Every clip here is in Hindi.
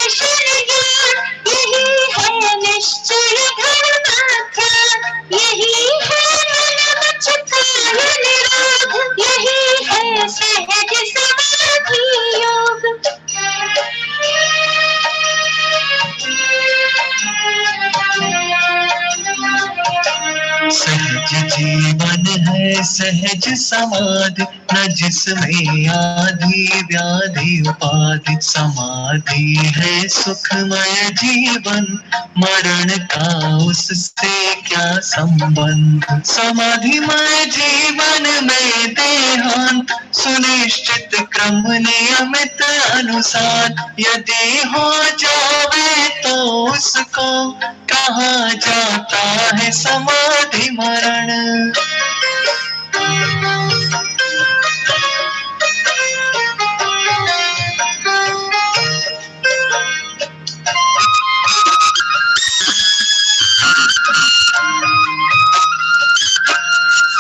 दर्शन ज्ञान, यही है निश्चय धर्माख्या, यही है मन वच काल निरोध, यही है सहज समाधि योग। सहज जीवन है सहज समाधि, न जिसमें आदि व्याधि उपाधि। समाधि है सुखमय जीवन, मरण का उससे क्या संबंध। समाधिमय जीवन में देहांत, सुनिश्चित क्रम नियमित अनुसार। यदि हो जावे तो उसको कहा जाता है समाधि मरण।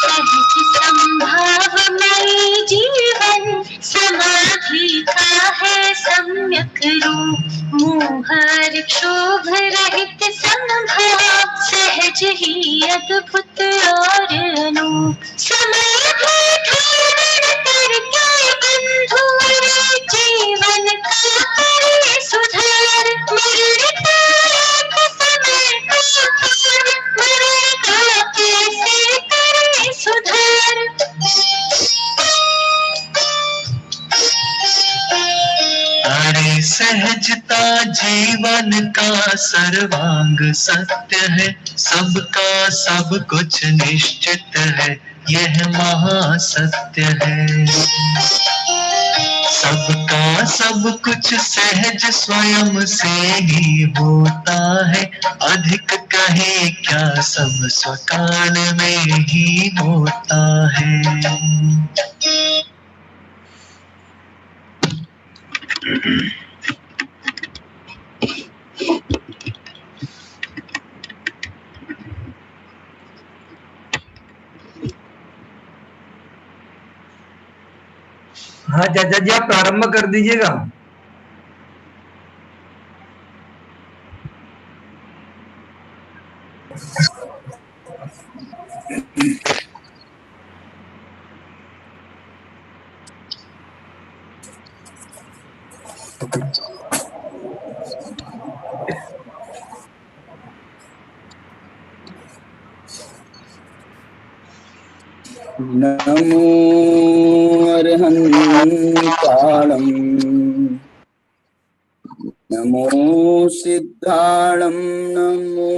सहज संभावमय जीवन, समाधि का है सम्यक रूप। मोह क्षोभ रहित संभाव, सहज ही अद्भुत और अनूप। समाधि धारण करके बंधु मेरे जीवन का करे सुधार। मरण का एक समय का पार, मरण का कैसे करे सुधार। अरे सहजता जीवन का सर्वांग सत्य है, सबका सब कुछ निश्चित है, यह महासत्य है। सबका सब कुछ सहज स्वयं से ही होता है, अधिक कहे क्या सब स्वकाल में ही होता है। हाँ चाचा जी, आप प्रारंभ कर दीजिएगा। नमो अर्हन्ताणं, नमो सिद्धाणं, नमो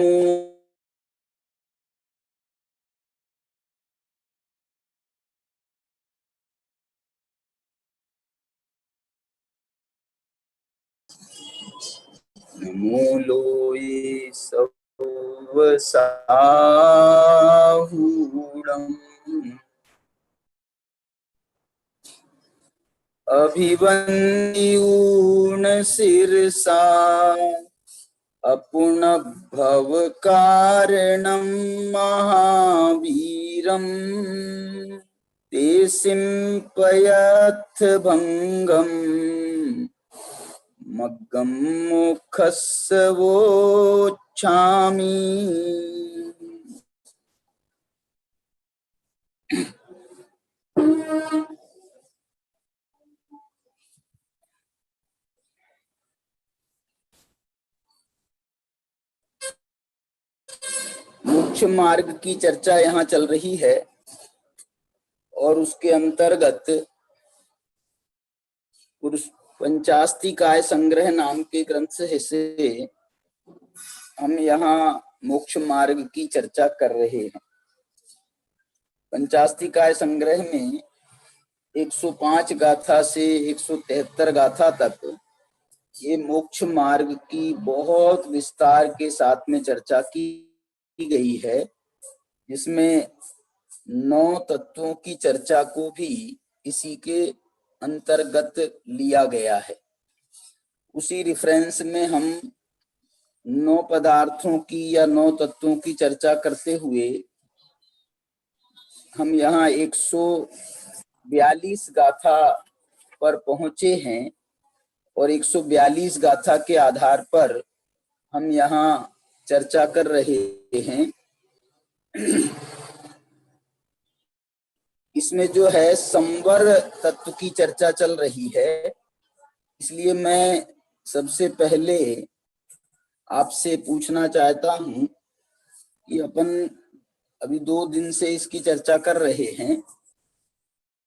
नमो लोये सवसाहूणम्, अभिवन्द्यून शिरसा अपुनभव कारणं महावीरम्, ते सिंपयथ भंगम् मग्गं मोक्षस्य वोच्छामि। मोक्ष मार्ग की चर्चा यहाँ चल रही है और उसके अंतर्गत पुरुष पंचास्तिकाय संग्रह नाम के ग्रंथ से हम यहाँ मोक्ष मार्ग की चर्चा कर रहे हैं। पंचास्तिकाय संग्रह में 105 गाथा से 173 गाथा तक ये मोक्ष मार्ग की बहुत विस्तार के साथ में चर्चा की गई है, जिसमें 9 तत्वों की चर्चा को भी इसी के अंतर्गत लिया गया है। उसी रेफरेंस में हम 9 पदार्थों की या 9 तत्वों की चर्चा करते हुए हम यहाँ 142 गाथा पर पहुंचे हैं और 142 गाथा के आधार पर हम यहाँ चर्चा कर रहे हैं। इसमें जो है संवर तत्व की चर्चा चल रही है, इसलिए मैं सबसे पहले आपसे पूछना चाहता हूं कि अपन अभी 2 दिन से इसकी चर्चा कर रहे हैं,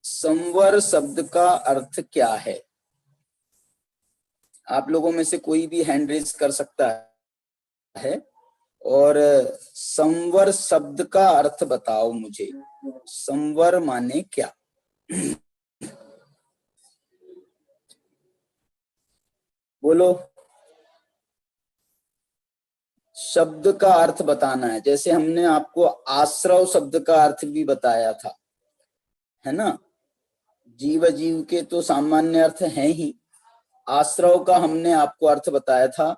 संवर शब्द का अर्थ क्या है? आप लोगों में से कोई भी हैंड रेज कर सकता है और संवर शब्द का अर्थ बताओ मुझे। संवर माने क्या? बोलो। शब्द का अर्थ बताना है, जैसे हमने आपको आश्रव शब्द का अर्थ भी बताया था, है ना। जीव जीव के तो सामान्य अर्थ हैं ही, आश्रव का हमने आपको अर्थ बताया था,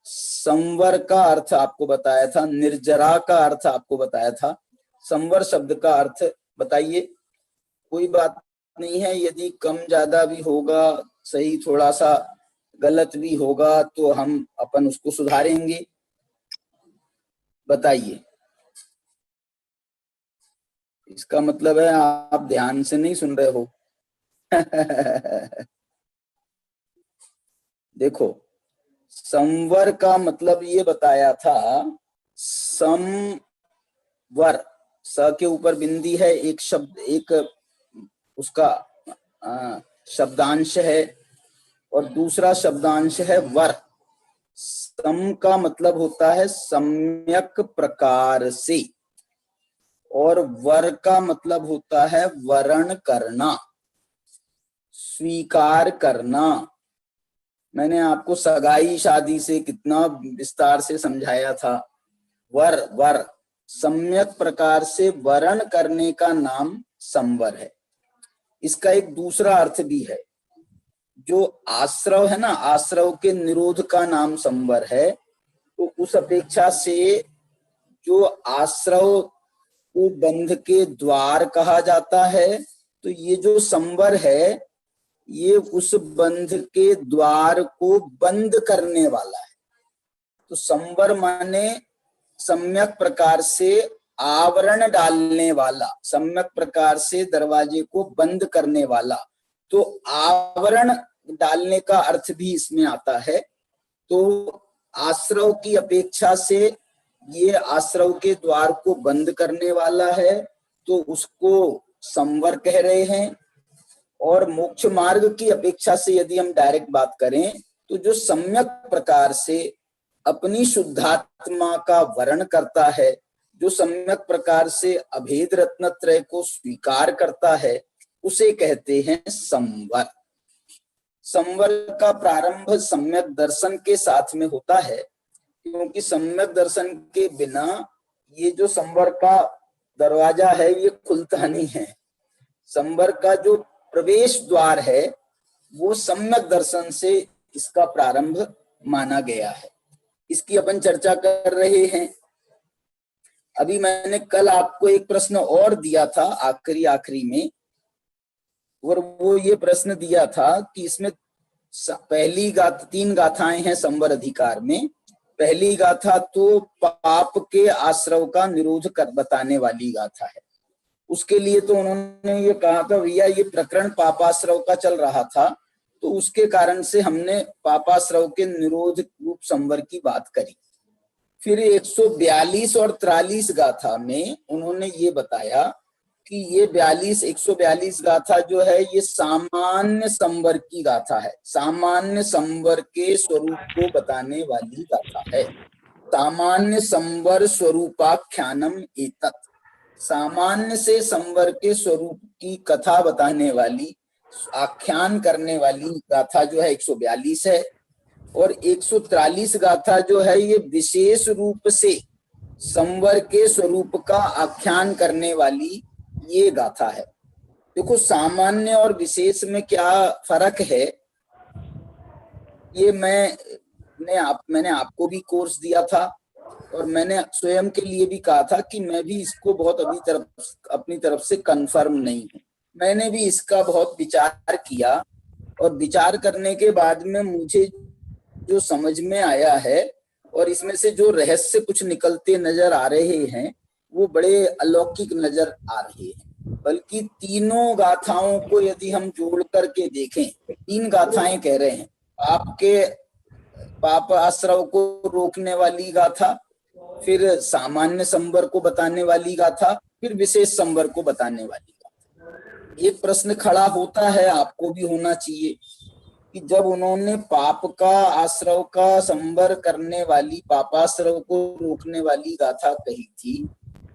संवर का अर्थ आपको बताया था, निर्जरा का अर्थ आपको बताया था। संवर शब्द का अर्थ बताइए। कोई बात नहीं है, यदि कम ज्यादा भी होगा, सही थोड़ा सा गलत भी होगा, तो हम अपन उसको सुधारेंगे। बताइए। इसका मतलब है आप ध्यान से नहीं सुन रहे हो। देखो, संवर का मतलब ये बताया था, संवर, स के ऊपर बिंदी है, एक शब्द, एक उसका शब्दांश है और दूसरा शब्दांश है वर। सम का मतलब होता है सम्यक प्रकार से, और वर का मतलब होता है वरण करना, स्वीकार करना। मैंने आपको सगाई शादी से कितना विस्तार से समझाया था। वर, वर, सम्यक प्रकार से वरण करने का नाम संवर है। इसका एक दूसरा अर्थ भी है, जो आश्रव है ना, आश्रव के निरोध का नाम संवर है। तो उस अपेक्षा से जो आश्रव को बंध के द्वार कहा जाता है, तो ये जो संवर है, ये उस बंध के द्वार को बंद करने वाला है। तो संवर माने सम्यक प्रकार से आवरण डालने वाला, सम्यक प्रकार से दरवाजे को बंद करने वाला। तो आवरण डालने का अर्थ भी इसमें आता है। तो आश्रव की अपेक्षा से ये आश्रव के द्वार को बंद करने वाला है, तो उसको संवर कह रहे हैं। और मोक्ष मार्ग की अपेक्षा से यदि हम डायरेक्ट बात करें, तो जो सम्यक प्रकार से अपनी शुद्धात्मा का वर्ण करता है, जो सम्यक प्रकार से अभेद रत्नत्रय को स्वीकार करता है, उसे कहते हैं संवर। संवर का प्रारंभ सम्यक दर्शन के साथ में होता है, क्योंकि सम्यक दर्शन के बिना ये जो संवर का दरवाजा है ये खुलता नहीं है। संवर का जो प्रवेश द्वार है वो सम्यक दर्शन से इसका प्रारंभ माना गया है। इसकी अपन चर्चा कर रहे हैं। अभी मैंने कल आपको एक प्रश्न और दिया था आखिरी में, और वो ये प्रश्न दिया था कि इसमें पहली गाथा, 3 गाथाएं हैं संवर अधिकार में। पहली गाथा तो पाप के आश्रव का निरोध कर बताने वाली गाथा है। उसके लिए तो उन्होंने ये कहा था, भैया ये प्रकरण पापाश्रव का चल रहा था, तो उसके कारण से हमने पापाश्रव के निरोध रूप संवर की बात करी। फिर 142 और 43 गाथा में उन्होंने ये बताया कि ये 142 गाथा जो है ये सामान्य संवर की गाथा है, सामान्य संवर के स्वरूप को बताने वाली गाथा है। सामान्य संवर स्वरूपाख्यानम एतत्, सामान्य से संवर के स्वरूप की कथा बताने वाली, आख्यान करने वाली गाथा जो है 142 है। और 143 गाथा जो है ये विशेष रूप से संवर के स्वरूप का आख्यान करने वाली ये गाथा है। देखो, सामान्य और विशेष में क्या फर्क है, ये मैंने आपको भी कोर्स दिया था और मैंने स्वयं के लिए भी कहा था कि मैं भी इसको बहुत अपनी तरफ से कंफर्म नहीं हूं। मैंने भी इसका बहुत विचार किया और विचार करने के बाद में मुझे जो समझ में आया है और इसमें से जो रहस्य कुछ निकलते नजर आ रहे हैं वो बड़े अलौकिक नजर आ रहे हैं। बल्कि तीनों गाथाओं को यदि हम जोड़ करके देखें, 3 गाथाएं कह रहे हैं। आपके पाप आश्रव को रोकने वाली गाथा, फिर सामान्य संवर को बताने वाली गाथा, फिर विशेष संवर को बताने वाली गाथा। एक प्रश्न खड़ा होता है, आपको भी होना चाहिए, कि जब उन्होंने पाप का आश्रव का संवर करने वाली, पापाश्रव को रोकने वाली गाथा कही थी,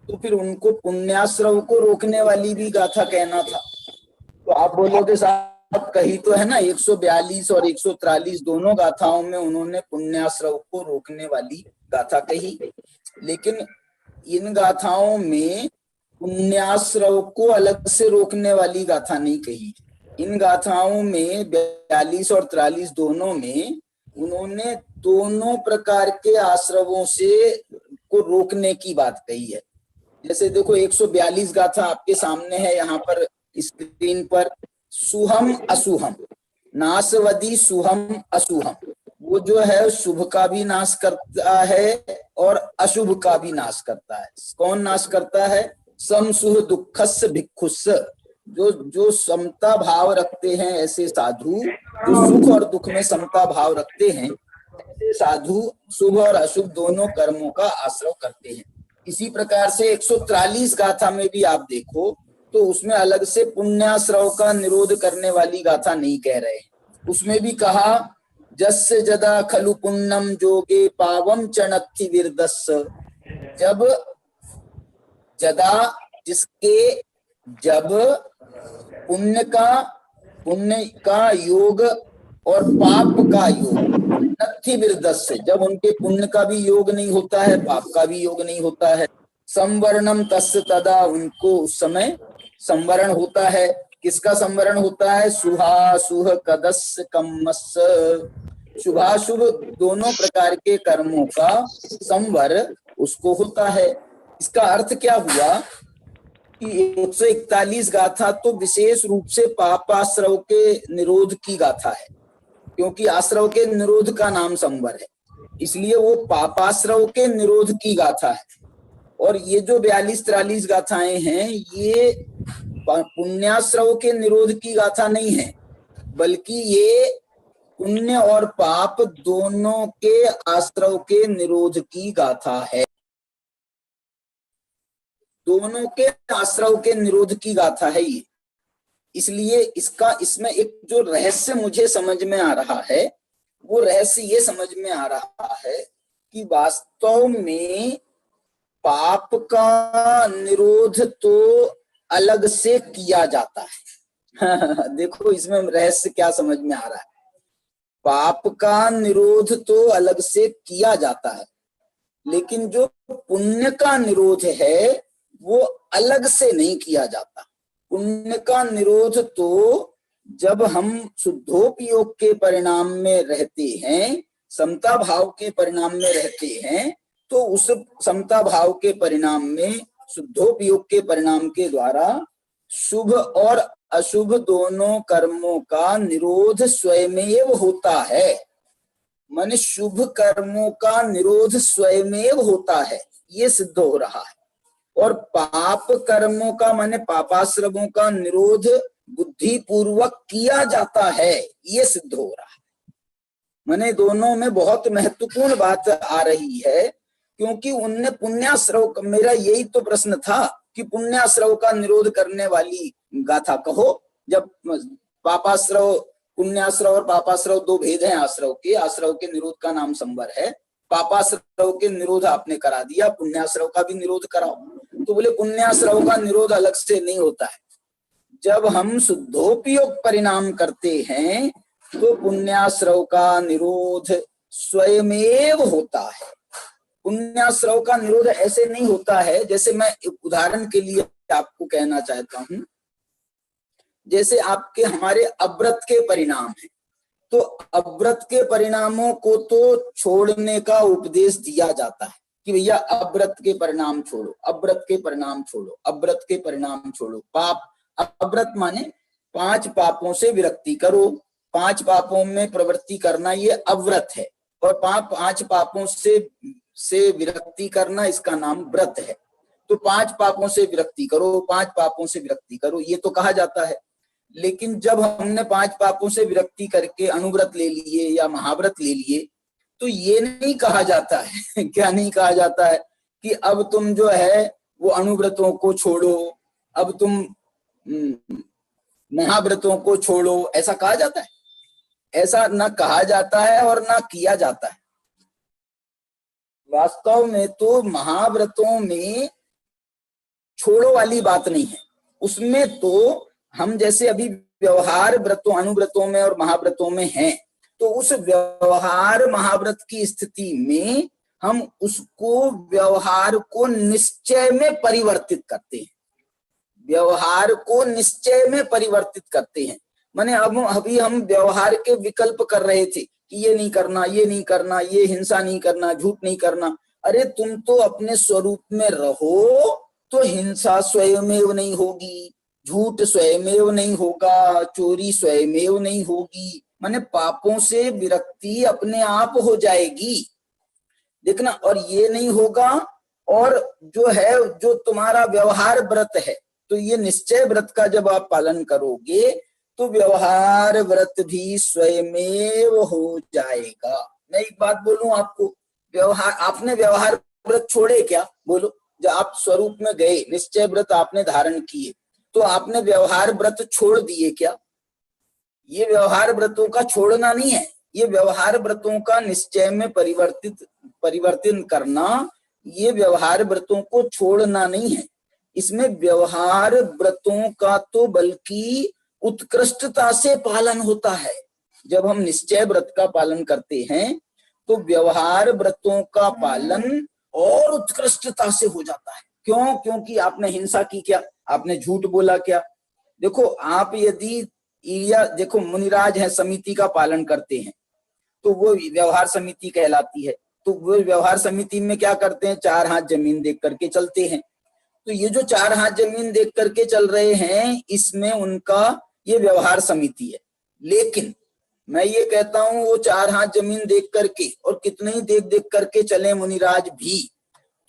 तो फिर उनको पुण्याश्रव को रोकने वाली भी गाथा कहना था। तो आप बोलोगे साहब कही तो है ना, 142 और 143 दोनों गाथाओं में उन्होंने पुण्याश्रव को रोकने वाली गाथा कही, लेकिन इन गाथाओं में पुण्याश्रव को अलग से रोकने वाली गाथा नहीं कही। इन गाथाओं में 42 और 43 दोनों में उन्होंने दोनों प्रकार के आश्रवों से को रोकने की बात कही है। जैसे देखो 142 गाथा आपके सामने है यहाँ पर स्क्रीन पर, सुहम अशुहम, नाशवदी सुहम अशुहम, वो जो है शुभ का भी नाश करता है और अशुभ का भी नाश करता है। कौन नाश करता है? समसुह दुखस भिक्षुस, जो समता भाव रखते हैं ऐसे साधु, जो सुख और दुख में समता भाव रखते हैं ऐसे साधु शुभ और अशुभ दोनों कर्मों का आश्रय करते हैं। इसी प्रकार से 143 गाथा में भी आप देखो तो उसमें अलग से पुण्याश्रव का निरोध करने वाली गाथा नहीं कह रहे। उसमें भी कहा जस्य जदा खलु पुण्यम जोगे पावम चणत्थि विरदस्य, जब जदा जिसके, जब पुण्य का योग और पाप का योग, नत्थि विरदस्य, जब उनके पुण्य का भी योग नहीं होता है, पाप का भी योग नहीं होता है, संवरणम तस्य तदा, उनको उस समय संवरण होता है। किसका संवरण होता है? शुभाशुभ कदस्य कम्मस्य, शुभाशुभ दोनों प्रकार के कर्मों का संवर उसको होता है। इसका अर्थ क्या हुआ कि 141 गाथा तो विशेष रूप से पापाश्रव के निरोध की गाथा है, क्योंकि आश्रव के निरोध का नाम संवर है, इसलिए वो पापाश्रव के निरोध की गाथा है। और ये जो 42-43 गाथाएं हैं ये पुण्याश्रव के निरोध की गाथा नहीं है, बल्कि ये पुण्य और पाप दोनों के आश्रव के निरोध की गाथा है। दोनों के आश्रव के निरोध की गाथा है ये। इसलिए इसमें एक जो रहस्य मुझे समझ में आ रहा है, वो रहस्य ये समझ में आ रहा है कि वास्तव में पाप का निरोध तो अलग से किया जाता है। देखो इसमें रहस्य क्या समझ में आ रहा है। पाप का निरोध तो अलग से किया जाता है, लेकिन जो पुण्य का निरोध है वो अलग से नहीं किया जाता। पुण्य का निरोध तो जब हम शुद्धोपयोग के परिणाम में रहते हैं, समता भाव के परिणाम में रहते हैं, तो उस समता भाव के परिणाम में शुद्धोपयोग के परिणाम के द्वारा शुभ और अशुभ दोनों कर्मों का निरोध स्वयमेव होता है। माने शुभ कर्मों का निरोध स्वयमेव होता है, ये सिद्ध हो रहा है। और पाप कर्मों का माने पापाश्रमों का निरोध बुद्धि पूर्वक किया जाता है, ये सिद्ध हो रहा है। माने दोनों में बहुत महत्वपूर्ण बात आ रही है, क्योंकि उनने पुण्याश्रव, मेरा यही तो प्रश्न था कि पुण्याश्रव का निरोध करने वाली गाथा कहो। जब पापाश्रव, पुण्याश्रव और पापाश्रव दो भेद हैं आश्रव के, आश्रव के निरोध का नाम संवर है। पापाश्रव के निरोध आपने करा दिया, पुण्याश्रव का भी निरोध कराओ। तो बोले पुण्याश्रव का निरोध अलग से नहीं होता है। जब हम शुद्धोपयोग परिणाम करते हैं तो पुण्याश्रव का निरोध स्वयमेव होता है। पुण्याश्रव का निरोध ऐसे नहीं होता है, जैसे मैं उदाहरण के लिए आपको कहना चाहता हूं, जैसे आपके हमारे अव्रत के परिणाम है, तो अव्रत के परिणामों को तो छोड़ने का उपदेश दिया जाता है कि भैया अव्रत के परिणाम छोड़ो, अव्रत के परिणाम छोड़ो, अव्रत के परिणाम छोड़ो। पाप, अव्रत माने 5 पापों से विरक्ति करो, 5 पापों में प्रवृत्ति करना ये अव्रत है, और 5 पापों से विरक्ति करना इसका नाम व्रत है। तो 5 पापों से विरक्ति करो, 5 पापों से विरक्ति करो, ये तो कहा जाता है। लेकिन जब हमने 5 पापों से विरक्ति करके अनुव्रत ले लिए या महाव्रत ले लिए, तो ये नहीं कहा जाता है क्या नहीं कहा जाता है कि अब तुम जो है वो अनुव्रतों को छोड़ो, अब तुम महाव्रतों को छोड़ो, ऐसा कहा जाता है? ऐसा ना कहा जाता है और ना किया जाता है। वास्तव में तो महाव्रतों में छोड़ो वाली बात नहीं है। उसमें तो हम जैसे अभी व्यवहार व्रतों, अनुव्रतों में और महाव्रतों में हैं, तो उस व्यवहार महाव्रत की स्थिति में हम उसको व्यवहार को निश्चय में परिवर्तित करते हैं, व्यवहार को निश्चय में परिवर्तित करते हैं। माने अब अभी हम व्यवहार के विकल्प कर रहे थे कि ये नहीं करना, ये नहीं करना, ये हिंसा नहीं करना, झूठ नहीं करना। अरे तुम तो अपने स्वरूप में रहो तो हिंसा स्वयमेव नहीं होगी, झूठ स्वयमेव नहीं होगा, चोरी स्वयमेव नहीं होगी। माने पापों से विरक्ति अपने आप हो जाएगी, देखना। और ये नहीं होगा, और जो है जो तुम्हारा व्यवहार व्रत है, तो ये निश्चय व्रत का जब आप पालन करोगे तो व्यवहार व्रत भी स्वयमेव हो जाएगा। मैं एक बात बोलूं आपको, आपने व्यवहार व्रत छोड़े क्या? बोलो। जब आप स्वरूप में गए, निश्चय व्रत आपने धारण किए, तो आपने व्यवहार व्रत छोड़ दिए क्या? ये व्यवहार व्रतों का छोड़ना नहीं है, ये व्यवहार व्रतों का निश्चय में परिवर्तन करना, ये व्यवहार व्रतों को छोड़ना नहीं है। इसमें व्यवहार व्रतों का तो बल्कि उत्कृष्टता से पालन होता है। जब हम निश्चय व्रत का पालन करते हैं तो व्यवहार व्रतों का पालन और उत्कृष्टता से हो जाता है। क्यों? क्योंकि आपने हिंसा की क्या, आपने झूठ बोला क्या? देखो, आप यदि देखो मुनिराज है, समिति का पालन करते हैं तो वो व्यवहार समिति कहलाती है। तो वो व्यवहार समिति में क्या करते हैं? 4 हाथ जमीन देख करके चलते हैं। तो ये जो 4 हाथ जमीन देख करके चल रहे हैं, इसमें उनका ये व्यवहार समिति है। लेकिन मैं ये कहता हूं वो 4 हाथ जमीन देख करके और कितने ही देख देख करके चले मुनिराज भी,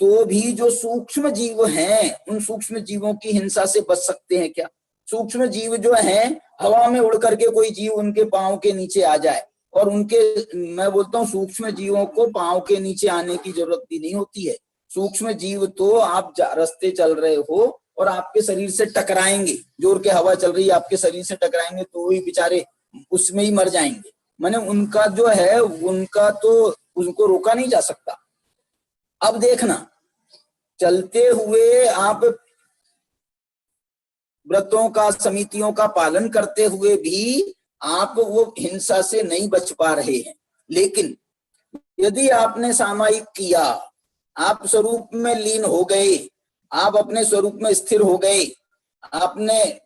तो भी जो सूक्ष्म जीव हैं, उन सूक्ष्म जीवों की हिंसा से बच सकते हैं क्या? सूक्ष्म जीव जो हैं, हवा में उड़ करके कोई जीव उनके पांव के नीचे आ जाए, और मैं बोलता हूँ सूक्ष्म जीवों को पांव के नीचे आने की जरूरत भी नहीं होती है। सूक्ष्म जीव तो आप रास्ते चल रहे हो और आपके शरीर से टकराएंगे, जोर के हवा चल रही है, आपके शरीर से टकराएंगे तो वही बेचारे उसमें ही मर जाएंगे। माने उनका जो है, उनका तो उनको रोका नहीं जा सकता। अब देखना, चलते हुए आप व्रतों का, समितियों का पालन करते हुए भी आप वो हिंसा से नहीं बच पा रहे हैं। लेकिन यदि आपने सामायिक किया, आप स्वरूप में लीन हो गए, आप अपने स्वरूप में स्थिर हो गए, आपने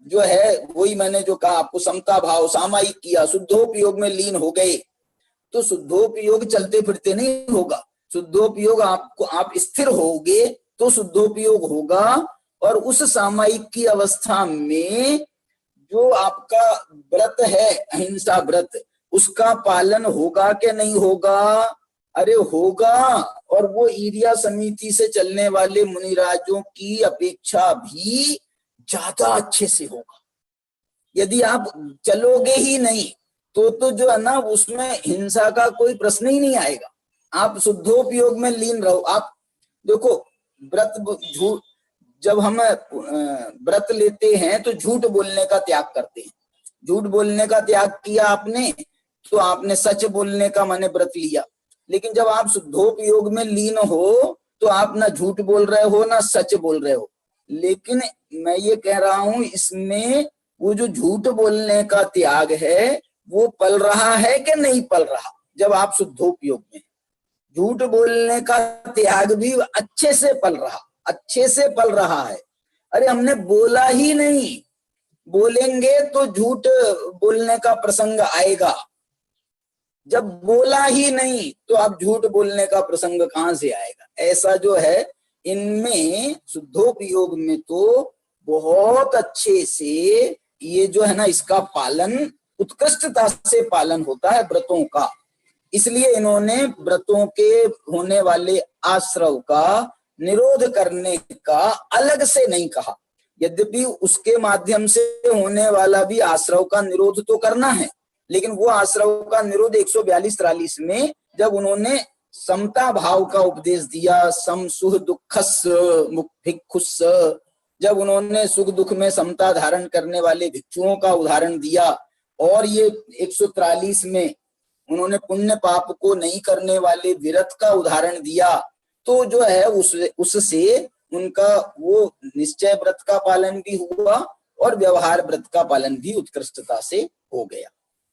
जो है वही मैंने जो कहा आपको समता भाव सामायिक किया, शुद्धोपयोग में लीन हो गए, तो शुद्धोपयोग चलते फिरते नहीं होगा। शुद्धोपयोग आप स्थिर होगे तो शुद्धोपयोग होगा, और उस सामायिक की अवस्था में जो आपका व्रत है, अहिंसा व्रत, उसका पालन होगा कि नहीं होगा? अरे होगा, और वो ईर्या समिति से चलने वाले मुनिराजों की अपेक्षा भी ज्यादा अच्छे से होगा। यदि आप चलोगे ही नहीं तो जो है ना, उसमें हिंसा का कोई प्रश्न ही नहीं आएगा। आप शुद्धोपयोग में लीन रहो। आप देखो, झूठ, जब हम व्रत लेते हैं तो झूठ बोलने का त्याग करते हैं। झूठ बोलने का त्याग किया आपने, तो आपने सच बोलने का माने व्रत लिया। लेकिन जब आप शुद्धोपयोग में लीन हो तो आप ना झूठ बोल रहे हो ना सच बोल रहे हो। लेकिन मैं ये कह रहा हूं, इसमें वो जो झूठ बोलने का त्याग है वो पल रहा है कि नहीं पल रहा? जब आप शुद्धोपयोग में, झूठ बोलने का त्याग भी अच्छे से पल रहा है। अरे हमने बोला ही नहीं, बोलेंगे तो झूठ बोलने का प्रसंग आएगा। जब बोला ही नहीं तो आप झूठ बोलने का प्रसंग कहां से आएगा? ऐसा जो है, इनमें शुद्धोपयोग में तो बहुत अच्छे से ये जो है ना, इसका पालन उत्कृष्टता से पालन होता है व्रतों का। इसलिए इन्होंने व्रतों के होने वाले आश्रव का निरोध करने का अलग से नहीं कहा, यद्यपि उसके माध्यम से होने वाला भी आश्रव का निरोध तो करना है, लेकिन वो आश्रव का निरोध 142-43 में जब उन्होंने समता भाव का उपदेश दिया, सम सुख दुखस भिक्षुस, जब उन्होंने सुख दुख में समता धारण करने वाले भिक्षुओं का उदाहरण दिया, और ये 143 में उन्होंने पुण्य पाप को नहीं करने वाले विरत का उदाहरण दिया, तो जो है उससे उनका वो निश्चय व्रत का पालन भी हुआ और व्यवहार व्रत का पालन भी उत्कृष्टता से हो गया।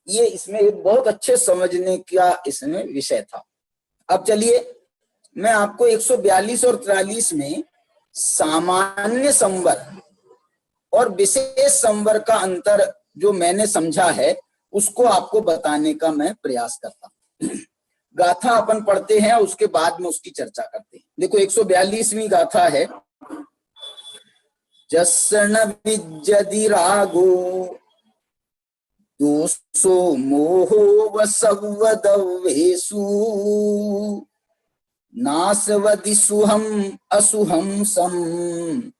ये इसमें एक बहुत अच्छे समझने का इसमें विषय था। अब चलिए मैं आपको 142 और 43 में सामान्य संवर और विशेष संवर का अंतर जो मैंने समझा है उसको आपको बताने का मैं प्रयास करता हूं। गाथा अपन पढ़ते हैं, उसके बाद में उसकी चर्चा करते हैं। देखो 142वीं गाथा है, जस्न विज्जदि रागो दोषो मोहो वसवदवेषु नासवदि सुहम असुहम सम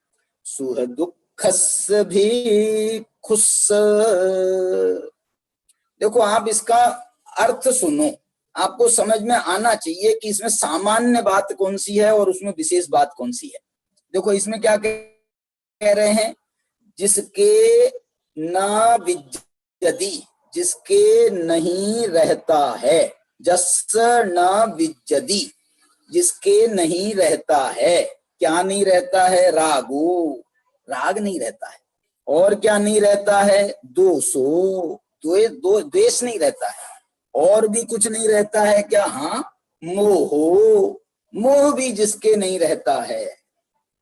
सुह दुःखस् भिक्षुस्। देखो आप इसका अर्थ सुनो, आपको समझ में आना चाहिए कि इसमें सामान्य बात कौन सी है और उसमें विशेष बात कौन सी है। देखो इसमें क्या कह रहे हैं, जिसके न विज्जति, जिसके नहीं रहता है, जस न विज्जति, जिसके नहीं रहता है। क्या नहीं रहता है? रागो, राग नहीं रहता है। और क्या नहीं रहता है? दोषो, द्वेष नहीं रहता है। और भी कुछ नहीं रहता है क्या? हाँ, मोहो, मोह भी जिसके नहीं रहता है।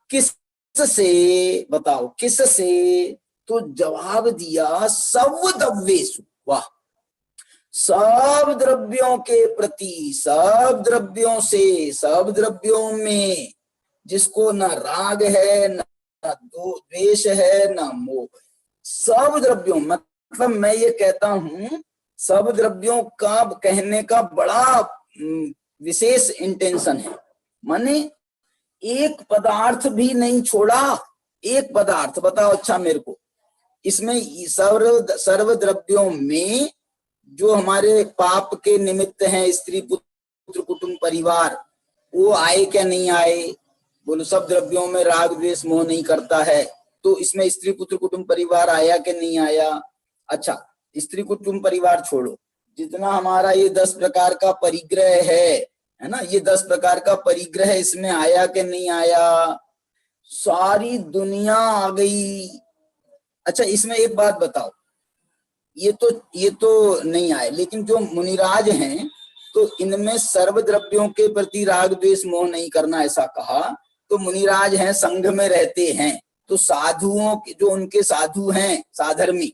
किस से बताओ, किस से? तो जवाब दिया सब द्रव्येषु। वाह, सब द्रव्यों के प्रति, सब द्रव्यों से, सब द्रव्यों में जिसको न राग है, न द्वेष है, न मोह है। सब द्रव्यों, मतलब मैं ये कहता हूं सब द्रव्यों का कहने का बड़ा विशेष इंटेंशन है, माने एक पदार्थ भी नहीं छोड़ा। एक पदार्थ बताओ अच्छा मेरे को, इसमें सर्व द्रव्यों में जो हमारे पाप के निमित्त हैं, स्त्री पुत्र कुटुंब परिवार, वो आए क्या नहीं आए? बोलो सब द्रव्यों में राग द्वेष मोह नहीं करता है, तो इसमें स्त्री पुत्र कुटुंब परिवार आया कि नहीं आया? अच्छा, स्त्री कुटुंब परिवार छोड़ो, जितना हमारा ये 10 प्रकार का परिग्रह है ना, ये 10 प्रकार का परिग्रह इसमें आया कि नहीं आया? सारी दुनिया आ गई। अच्छा, इसमें एक बात बताओ, ये तो नहीं आए, लेकिन जो मुनिराज हैं तो इनमें सर्व द्रव्यों के प्रति राग द्वेष मोह नहीं करना ऐसा कहा, तो मुनिराज हैं, संघ में रहते हैं, तो साधुओं के जो उनके साधु हैं, साधर्मी,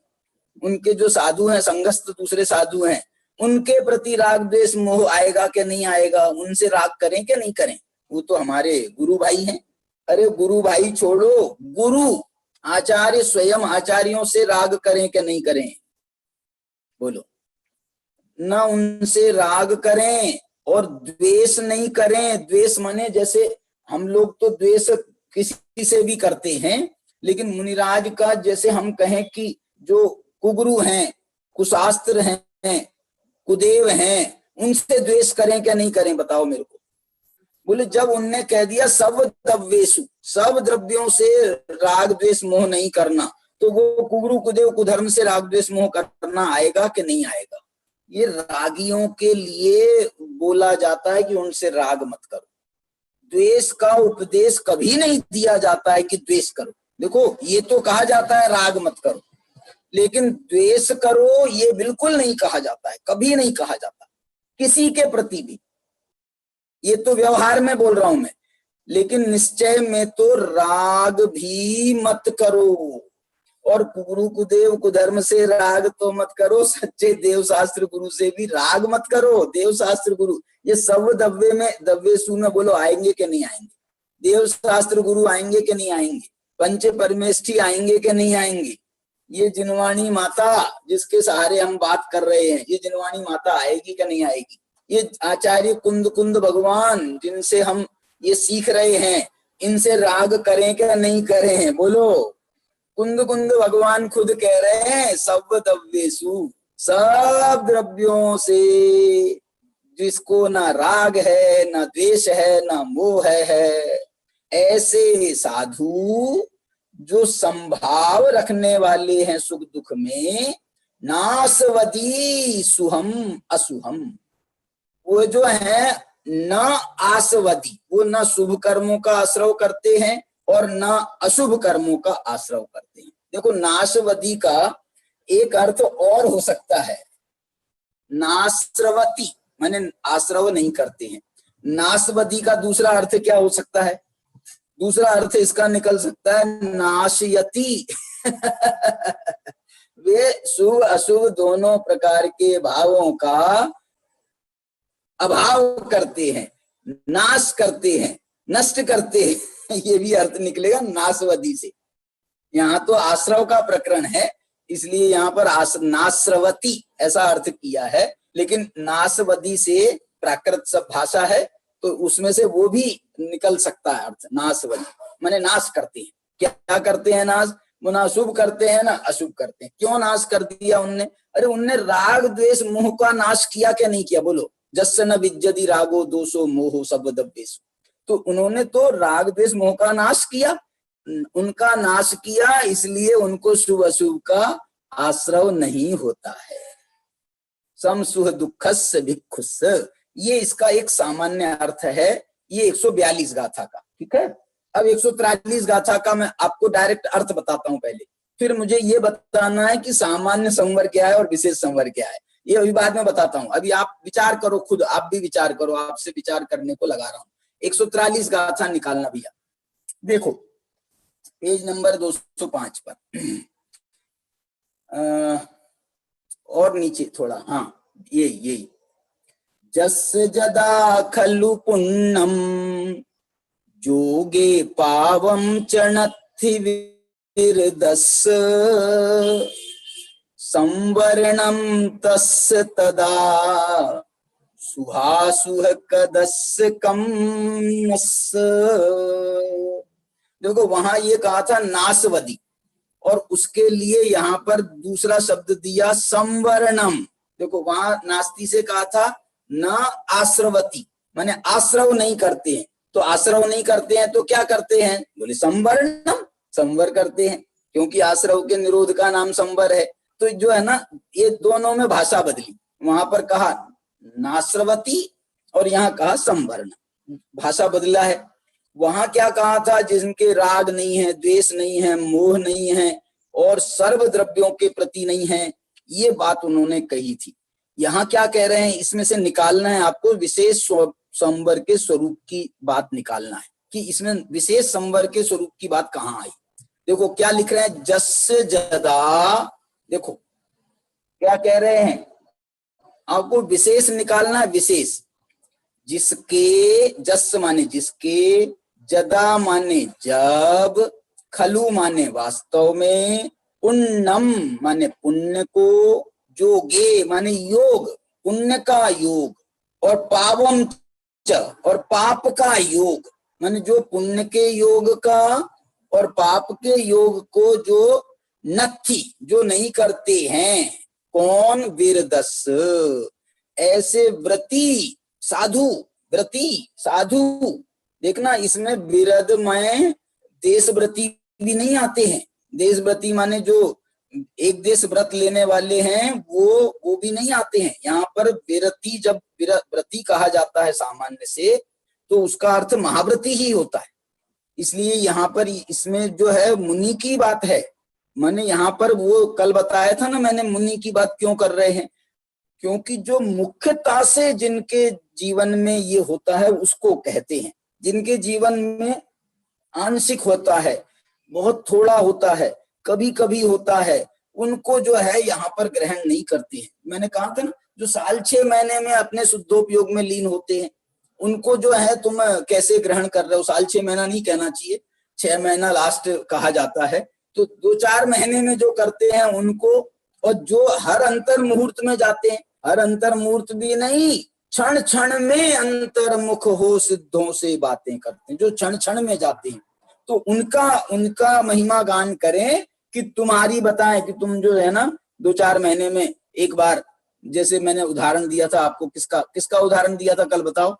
उनके जो साधु हैं, संघस्थ दूसरे साधु हैं, उनके प्रति राग द्वेष मोह आएगा कि नहीं आएगा? उनसे राग करें कि नहीं करें? वो तो हमारे गुरु भाई हैं। अरे गुरु भाई छोड़ो, गुरु आचार्य स्वयं आचार्यों से राग करें कि नहीं करें? बोलो, ना उनसे राग करें और द्वेष नहीं करें। द्वेष माने जैसे हम लोग तो द्वेष किसी से भी करते हैं, लेकिन मुनिराज का जैसे हम कहें कि जो कुगुरु हैं, कुशास्त्र हैं, कुदेव हैं, उनसे द्वेष करें क्या नहीं करें? बताओ मेरे को। बोले जब उनने कह दिया सब द्रव्येषु, सब द्रव्यों से राग द्वेष मोह नहीं करना, तो वो कुगुरु कुदेव कुधर्म से राग द्वेष मोह करना आएगा कि नहीं आएगा? ये रागियों के लिए बोला जाता है कि उनसे राग मत करो। द्वेष का उपदेश कभी नहीं दिया जाता है कि द्वेष करो। देखो ये तो कहा जाता है राग मत करो, लेकिन द्वेष करो ये बिल्कुल नहीं कहा जाता है, कभी नहीं कहा जाता किसी के प्रति भी। ये तो व्यवहार में बोल रहा हूं मैं, लेकिन निश्चय में तो राग भी मत करो। और गुरु कुदेव कुधर्म से राग तो मत करो, सच्चे देव शास्त्र गुरु से भी राग मत करो। देव शास्त्र गुरु ये सब दव्य में, दव्येषु में बोलो आएंगे कि नहीं आएंगे? देव शास्त्र गुरु आएंगे कि नहीं आएंगे? पंच परमेष्ठी आएंगे कि नहीं आएंगे? ये जिनवाणी माता जिसके सहारे हम बात कर रहे हैं, ये जिनवाणी माता आएगी क्या नहीं आएगी? ये आचार्य कुंद कुंद भगवान जिनसे हम ये सीख रहे हैं, इनसे राग करें क्या नहीं करें हैं? बोलो। कुंद कुंद भगवान खुद कह रहे हैं सब द्रव्येषु, सब द्रव्यों से जिसको ना राग है, ना द्वेष है, ना मोह है, ऐसे साधु जो संभाव रखने वाले हैं सुख दुख में, नासवदी सुहम अशुभम, वो जो है न आसवदी, वो न शुभ कर्मों का आश्रव करते हैं और न अशुभ कर्मों का आश्रव करते हैं। देखो, नाशवदी का एक अर्थ और हो सकता है, नाश्रवती माने आश्रव नहीं करते हैं। नाशवदी का दूसरा अर्थ क्या हो सकता है? दूसरा अर्थ इसका निकल सकता है नाशयति वे शुभ अशुभ दोनों प्रकार के भावों का अभाव करते हैं, नाश करते हैं, नष्ट करते हैं। ये भी अर्थ निकलेगा नाशवदी से। यहाँ तो आश्रव का प्रकरण है, इसलिए यहाँ पर नाश्रवती ऐसा अर्थ किया है, लेकिन नाशवदी से प्राकृत सब भाषा है तो उसमें से वो भी निकल सकता है अर्थ। नाशवदी माने नाश करते हैं। क्या करते हैं नाश? वो ना शुभ करते हैं ना अशुभ करते हैं। क्यों नाश कर दिया उनने? अरे उनने राग द्वेष मोह का नाश किया क्या नहीं किया? बोलो। जस्य न विद्यति रागो दोषो मोहो सबद्रव्येषु, तो उन्होंने तो राग द्वेष मोह का नाश किया, उनका नाश किया, इसलिए उनको शुभ अशुभ का आश्रव नहीं होता है। सम सुख दुखस्य भिक्षुस, ये इसका एक सामान्य अर्थ है, ये 142 गाथा का। ठीक है, अब 143 गाथा का मैं आपको डायरेक्ट अर्थ बताता हूं पहले, फिर मुझे ये बताना है कि सामान्य संवर क्या है और विशेष संवर क्या है, ये अभी बाद में बताता हूं। अभी आप विचार करो, खुद आप भी विचार करो, आपसे विचार करने को लगा रहा हूं। 143 गाथा निकालना भैया। देखो पेज नंबर 205 पर और नीचे थोड़ा, हाँ ये जस जदा खलु पुण्यम जोगे पावम चरणथि विरदस संवरणम तस्य तदा सुहासुह कदस्य कम्नस। देखो वहां ये कहा था नाशवदी, और उसके लिए यहाँ पर दूसरा शब्द दिया संवरणम। देखो वहां नास्ती से कहा था न आश्रवती, माने आश्रव नहीं करते हैं। तो आश्रव नहीं करते हैं तो क्या करते हैं? बोले संवरणम, संवर करते हैं, क्योंकि आश्रव के निरोध का नाम संवर है। तो जो है ना, ये दोनों में भाषा बदली, वहां पर कहा नाश्रवती और यहाँ कहा संवरण, भाषा बदला है। वहां क्या कहा था? जिनके राग नहीं है, द्वेष नहीं है, मोह नहीं है और सर्व द्रव्यों के प्रति नहीं है, ये बात उन्होंने कही थी। यहाँ क्या कह रहे हैं? इसमें से निकालना है आपको विशेष संवर के स्वरूप की बात निकालना है कि इसमें विशेष संवर के स्वरूप की बात कहाँ आई। देखो क्या लिख रहे हैं, जस जदा, देखो क्या कह रहे हैं, आपको विशेष निकालना है। विशेष जिसके, जस माने जिसके, जदा माने जब, खलु माने वास्तव में, पुण्यम माने पुण्य को, जोगे माने योग, पुण्य का योग, और पावम च, और पाप का योग, माने जो पुण्य के योग का और पाप के योग को जो नथी, जो नहीं करते हैं। कौन? विरदस, ऐसे व्रती साधु, व्रती साधु। देखना इसमें विरद में देशव्रती भी नहीं आते हैं। देशव्रती माने जो एक देश व्रत लेने वाले हैं वो भी नहीं आते हैं। यहाँ पर विरती, जब व्रती कहा जाता है सामान्य से, तो उसका अर्थ महाव्रती ही होता है। इसलिए यहाँ पर इसमें जो है मुनि की बात है। मैंने यहाँ पर वो कल बताया था ना, मैंने मुनि की बात क्यों कर रहे हैं, क्योंकि जो मुख्यता से जिनके जीवन में ये होता है उसको कहते हैं। जिनके जीवन में आंशिक होता है, बहुत थोड़ा होता है, कभी कभी होता है, उनको जो है यहाँ पर ग्रहण नहीं करते हैं। मैंने कहा था ना, जो साल 6 महीने में अपने शुद्धोपयोग में लीन होते हैं, उनको जो है तुम कैसे ग्रहण कर रहे हो? साल 6 महीना नहीं कहना चाहिए, 6 महीना लास्ट कहा जाता है, तो 2-4 महीने में जो करते हैं उनको, और जो हर अंतर मुहूर्त में जाते हैं, हर अंतर मुहूर्त भी नहीं, क्षण क्षण में अंतर्मुख हो सिद्धों से बातें करते हैं, जो क्षण क्षण में जाते हैं, तो उनका महिमा गान करें कि तुम्हारी बताएं कि तुम जो है ना 2-4 महीने में एक बार, जैसे मैंने उदाहरण दिया था आपको, किसका उदाहरण दिया था कल, बताओ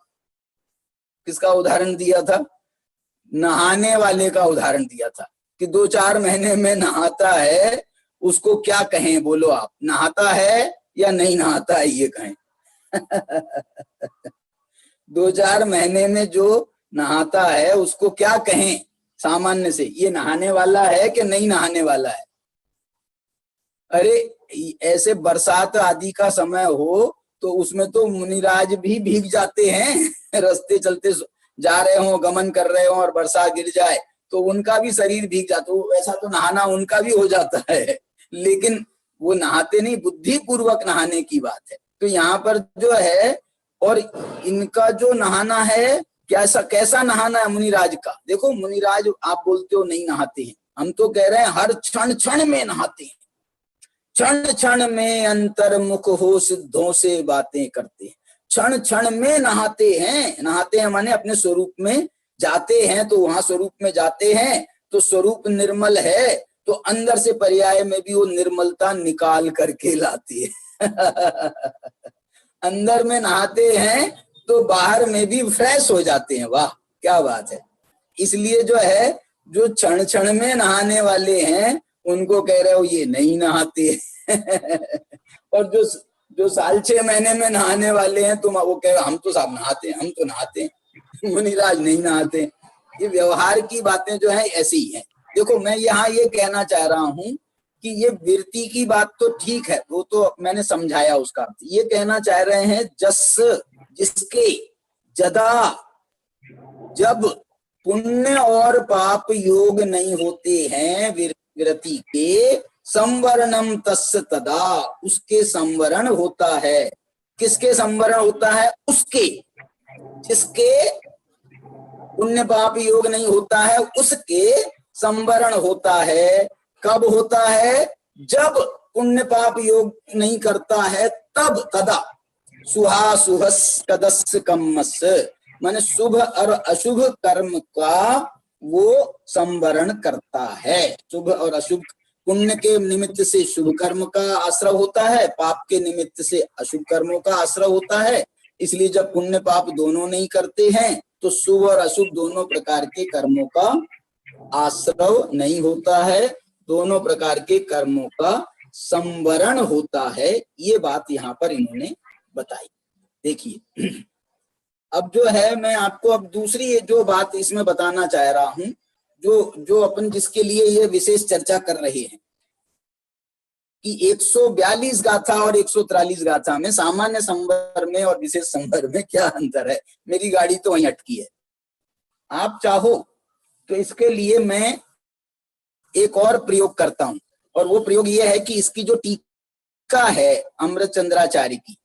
किसका उदाहरण दिया था? नहाने वाले का उदाहरण दिया था कि 2-4 महीने में नहाता है, उसको क्या कहें? बोलो आप, नहाता है या नहीं नहाता है, ये कहें। 2-4 महीने में जो नहाता है उसको क्या कहें सामान्य से? ये नहाने वाला है कि नहीं नहाने वाला है? अरे ऐसे बरसात आदि का समय हो तो उसमें तो मुनिराज भी भीग जाते हैं। रास्ते चलते जा रहे हो, गमन कर रहे हो और बरसात गिर जाए तो उनका भी शरीर भीग जाता है, ऐसा तो नहाना उनका भी हो जाता है, लेकिन वो नहाते नहीं, बुद्धि पूर्वक नहाने की बात है। तो यहाँ पर जो है, और इनका जो नहाना है कैसा नहाना है मुनिराज का? देखो मुनिराज आप बोलते हो नहीं नहाते हैं, हम तो कह रहे हैं हर क्षण क्षण में नहाते हैं, क्षण क्षण में अंतर्मुख हो सिद्धों से बातें करते हैं, क्षण क्षण में नहाते हैं माने अपने स्वरूप में जाते हैं, तो वहां स्वरूप में जाते हैं तो स्वरूप निर्मल है, तो अंदर से पर्याय में भी वो निर्मलता निकाल करके लाती है। अंदर में नहाते हैं तो बाहर में भी फ्रेश हो जाते हैं। वाह क्या बात है। इसलिए जो है, जो क्षण क्षण में नहाने वाले हैं उनको कह रहे हो ये नहीं नहाते। और जो 6.5 महीने में नहाने वाले हैं तुम, वो कह रहे हम तो साहब नहाते हैं, हम तो नहाते हैं, मुनिराज नहीं नहाते। ये व्यवहार की बातें जो है ऐसी ही हैं। देखो मैं यहाँ ये कहना चाह रहा हूँ कि ये वृत्ति की बात तो ठीक है, वो तो मैंने समझाया उसका। ये कहना चाह रहे हैं जस जिसके जदा जब पुण्य और पाप योग नहीं होते हैं विरति के, संवरणम तस्य तदा, उसके संवरण होता है। किसके संवरण होता है? उसके, जिसके पुण्य पाप योग नहीं होता है उसके संवरण होता है। कब होता है? जब पुण्य पाप योग नहीं करता है तब, तदा सुहासुहस कदस्य कम्मस, माने शुभ और अशुभ कर्म का वो संवरण करता है। शुभ और अशुभ, पुण्य के निमित्त से शुभ कर्म का आश्रय होता है, पाप के निमित्त से अशुभ कर्मों का आश्रय होता है। इसलिए जब पुण्य पाप दोनों नहीं करते हैं तो शुभ और अशुभ दोनों प्रकार के कर्मों का आश्रय नहीं होता है, दोनों प्रकार के कर्मों का संवरण होता है। ये बात यहाँ पर इन्होंने बताई। देखिए अब जो है, मैं आपको अब दूसरी जो बात इसमें बताना चाह रहा हूं, जो अपन जिसके लिए ये विशेष चर्चा कर रहे हैं कि 142 गाथा और 143 गाथा में सामान्य संवर में और विशेष संवर में क्या अंतर है। मेरी गाड़ी तो वहीं अटकी है, आप चाहो तो इसके लिए मैं एक और प्रयोग करता हूं, और वो प्रयोग ये है कि इसकी जो टीका है अमृतचंद्राचार्य की,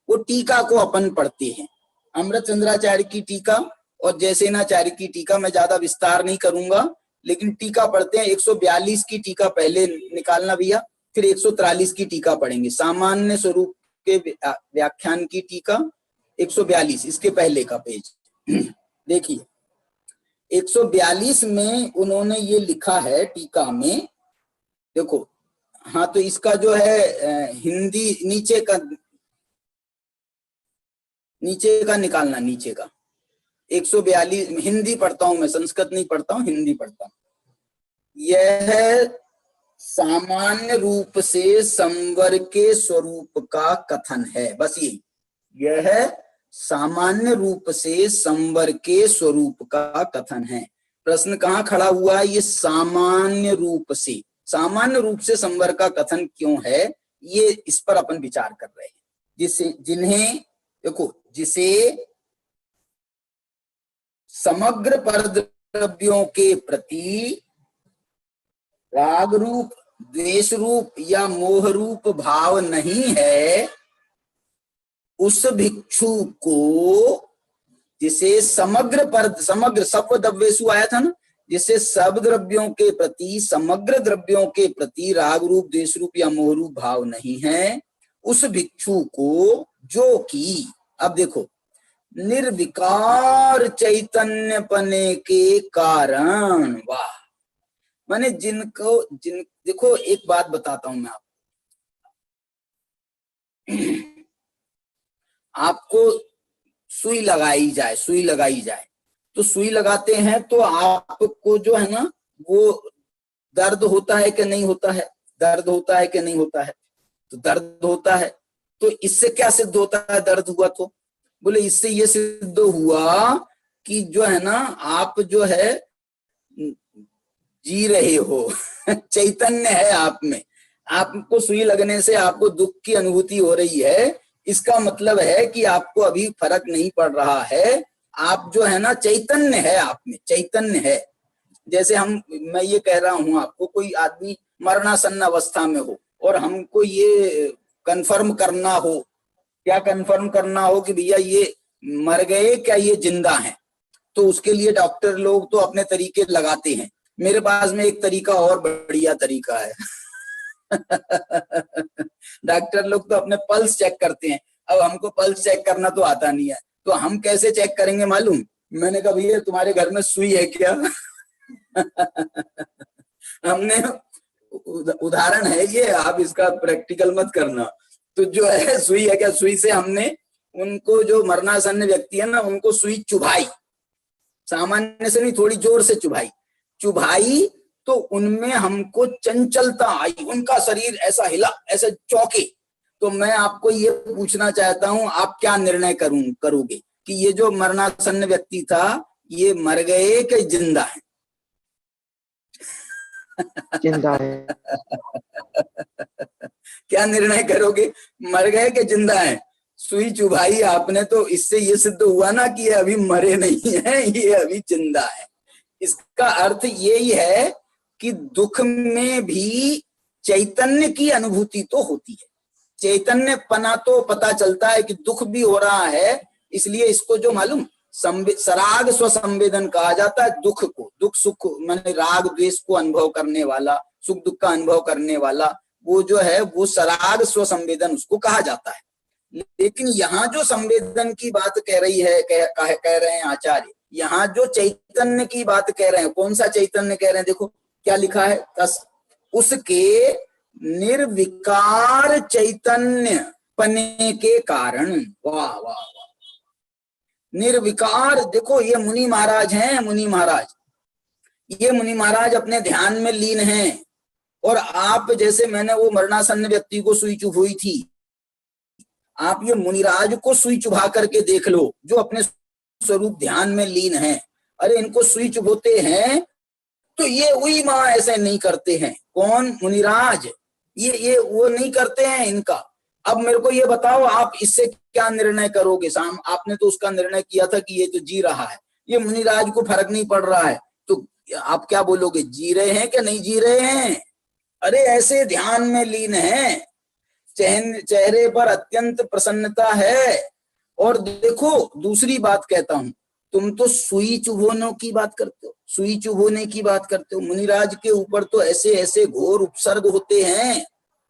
वो टीका को अपन पढ़ते हैं। अमृतचंद्राचार्य की टीका और जयसेनाचार्य की टीका, मैं ज्यादा विस्तार नहीं करूंगा, लेकिन टीका पढ़ते हैं। 142 की टीका पहले निकालना भैया, फिर 143 की टीका पढ़ेंगे। सामान्य स्वरूप के व्याख्यान की टीका 142, इसके पहले का पेज देखिए। 142 में उन्होंने ये लिखा है टीका में, देखो हाँ, तो इसका जो है हिंदी नीचे का निकालना, नीचे का 142 हिंदी पढ़ता हूं मैं, संस्कृत नहीं पढ़ता हूं, हिंदी पढ़ता हूं। यह सामान्य रूप से संवर के स्वरूप का कथन है, बस यह सामान्य रूप से संवर के स्वरूप का कथन है। प्रश्न कहाँ खड़ा हुआ है? ये सामान्य रूप से संवर का कथन क्यों है, ये इस पर अपन विचार कर रहे हैं। जिसे समग्र परद्रव्यों के प्रति राग रूप, द्वेष रूप या मोह रूप भाव नहीं है, उस भिक्षु को, जिसे समग्र सप्तव्येषु आया था ना, जिससे सब द्रव्यों के प्रति, समग्र द्रव्यों के प्रति राग रूप, द्वेष रूप या मोह रूप भाव नहीं है, उस भिक्षु को जो कि, अब देखो, निर्विकार चैतन्य पने के कारण, वाह, माने देखो एक बात बताता हूं मैं आपको सुई लगाई जाए तो सुई लगाते हैं तो आपको जो है ना वो दर्द होता है कि नहीं होता है, दर्द होता है कि नहीं होता है, तो दर्द होता है। तो इससे क्या सिद्ध होता है दर्द हुआ तो? बोले इससे ये सिद्ध हुआ कि जो है ना आप जो है जी रहे हो चैतन्य है आप में, आपको सुई लगने से आपको दुख की अनुभूति हो रही है, इसका मतलब है कि आपको अभी फर्क नहीं पड़ रहा है, आप जो है ना चैतन्य है, आप में चैतन्य है। जैसे मैं ये कह रहा हूं आपको, कोई आदमी मरणासन्न अवस्था में हो और हमको ये कंफर्म करना हो, क्या कंफर्म करना हो कि भैया ये मर गए क्या ये जिंदा हैं, तो उसके लिए डॉक्टर लोग तो अपने तरीके लगाते हैं। मेरे पास में एक तरीका और बढ़िया तरीका है डॉक्टर लोग तो अपने पल्स चेक करते हैं, अब हमको पल्स चेक करना तो आता नहीं है, तो हम कैसे चेक करेंगे मालूम? मैंने कहा भैया तुम्हारे घर में सुई है क्या हमने उदाहरण है ये, आप इसका प्रैक्टिकल मत करना। तो जो है सुई है क्या, सुई से हमने उनको जो मरणासन्न व्यक्ति है ना उनको सुई चुभाई, सामान्य से नहीं थोड़ी जोर से चुभाई तो उनमें हमको चंचलता आई, उनका शरीर ऐसा हिला, ऐसे चौंके। तो मैं आपको ये पूछना चाहता हूं आप क्या निर्णय करोगे कि ये जो मरणासन्न व्यक्ति था ये मर गए कि जिंदा है? जिंदा है। क्या निर्णय करोगे, मर गए कि जिंदा है? सुई चुभाई आपने तो इससे ये सिद्ध हुआ ना कि ये अभी मरे नहीं है, ये अभी जिंदा है। इसका अर्थ यही है कि दुख में भी चैतन्य की अनुभूति तो होती है, चैतन्य पना तो पता चलता है कि दुख भी हो रहा है, इसलिए इसको जो मालूम सराग स्वसंवेदन कहा जाता है। दुख को, दुख सुख माने राग द्वेष को अनुभव करने वाला, सुख दुख का अनुभव करने वाला, वो जो है वो सराग स्वसंवेदन उसको कहा जाता है। लेकिन यहाँ जो संवेदन की बात कह रहे हैं आचार्य, यहाँ जो चैतन्य की बात कह रहे हैं, कौन सा चैतन्य कह रहे हैं? देखो क्या लिखा है, उसके निर्विकार चैतन्य पने के कारण। वाह वाह वाह, निर्विकार। देखो ये मुनि महाराज हैं, मुनि महाराज अपने ध्यान में लीन हैं, और आप जैसे मैंने वो मरणासन्न व्यक्ति को सुई चुभाई थी, आप ये मुनिराज को सुई चुभा करके देख लो जो अपने स्वरूप ध्यान में लीन हैं। अरे इनको सुई चुभोते हैं तो ये वही माँ ऐसे नहीं करते हैं। कौन? मुनिराज। ये वो नहीं करते हैं इनका। अब मेरे को ये बताओ आप इससे क्या निर्णय करोगे? आपने तो उसका निर्णय किया था कि ये तो जी रहा है, ये मुनिराज को फर्क नहीं पड़ रहा है, तो आप क्या बोलोगे, जी रहे हैं कि नहीं जी रहे हैं? अरे ऐसे ध्यान में लीन है, चेहरे पर अत्यंत प्रसन्नता है। और देखो दूसरी बात कहता हूं, तुम तो सुई चुभोने की बात करते हो, मुनिराज के ऊपर तो ऐसे ऐसे घोर उपसर्ग होते हैं।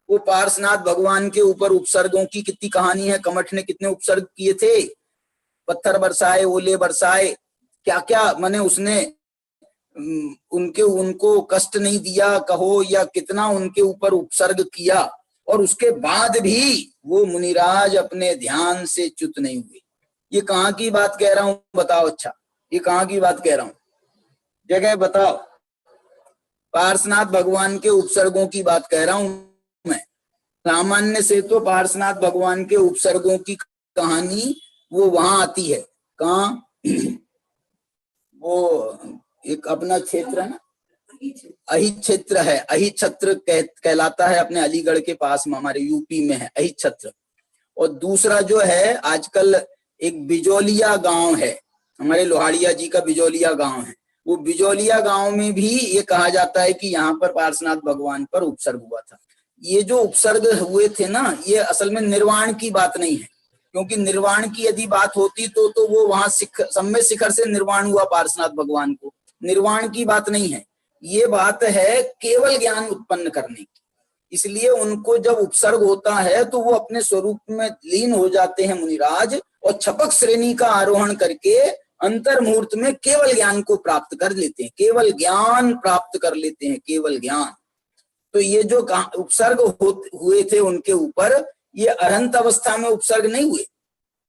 वो पार्श्वनाथ भगवान के ऊपर उपसर्गों की कितनी कहानी है, कमठ ने कितने उपसर्ग किए थे, पत्थर बरसाए, ओले बरसाए, क्या क्या, माने उसने उनको कष्ट नहीं दिया कहो, या कितना उनके ऊपर उपसर्ग किया, और उसके बाद भी वो मुनिराज अपने ध्यान से च्युत नहीं हुए। ये कहाँ की बात कह रहा हूं बताओ? अच्छा ये कहाँ की बात कह रहा हूं, जगह बताओ। पार्श्वनाथ भगवान के उपसर्गों की बात कह रहा हूं मैं। सामान्य से तो पार्श्वनाथ भगवान के उपसर्गों की कहानी वो वहां आती है, कहाँ? वो एक अपना क्षेत्र है ना, अहित क्षेत्र है, अहित क्षेत्र कहलाता है, अपने अलीगढ़ के पास में हमारे यूपी में है अहित क्षेत्र। और दूसरा जो है आजकल एक बिजोलिया गांव है, हमारे लोहाड़िया जी का बिजोलिया गांव है, वो बिजोलिया गांव में भी ये कहा जाता है कि यहाँ पर पार्श्वनाथ भगवान पर उपसर्ग हुआ था। ये जो उपसर्ग हुए थे ना, ये असल में निर्वाण की बात नहीं है, क्योंकि निर्वाण की यदि बात होती तो वो वहां सम्य शिखर से निर्वाण हुआ पार्श्वनाथ भगवान को, निर्वाण की बात नहीं है, ये बात है केवल ज्ञान उत्पन्न करने की। इसलिए उनको जब उपसर्ग होता है तो वो अपने स्वरूप में लीन हो जाते हैं मुनिराज, और छपक श्रेणी का आरोहण करके अंतर मुहूर्त में केवल ज्ञान को प्राप्त कर लेते हैं, केवल ज्ञान प्राप्त कर लेते हैं, केवल ज्ञान। तो ये जो उपसर्ग हुए थे उनके ऊपर, ये अरहंत अवस्था में उपसर्ग नहीं हुए,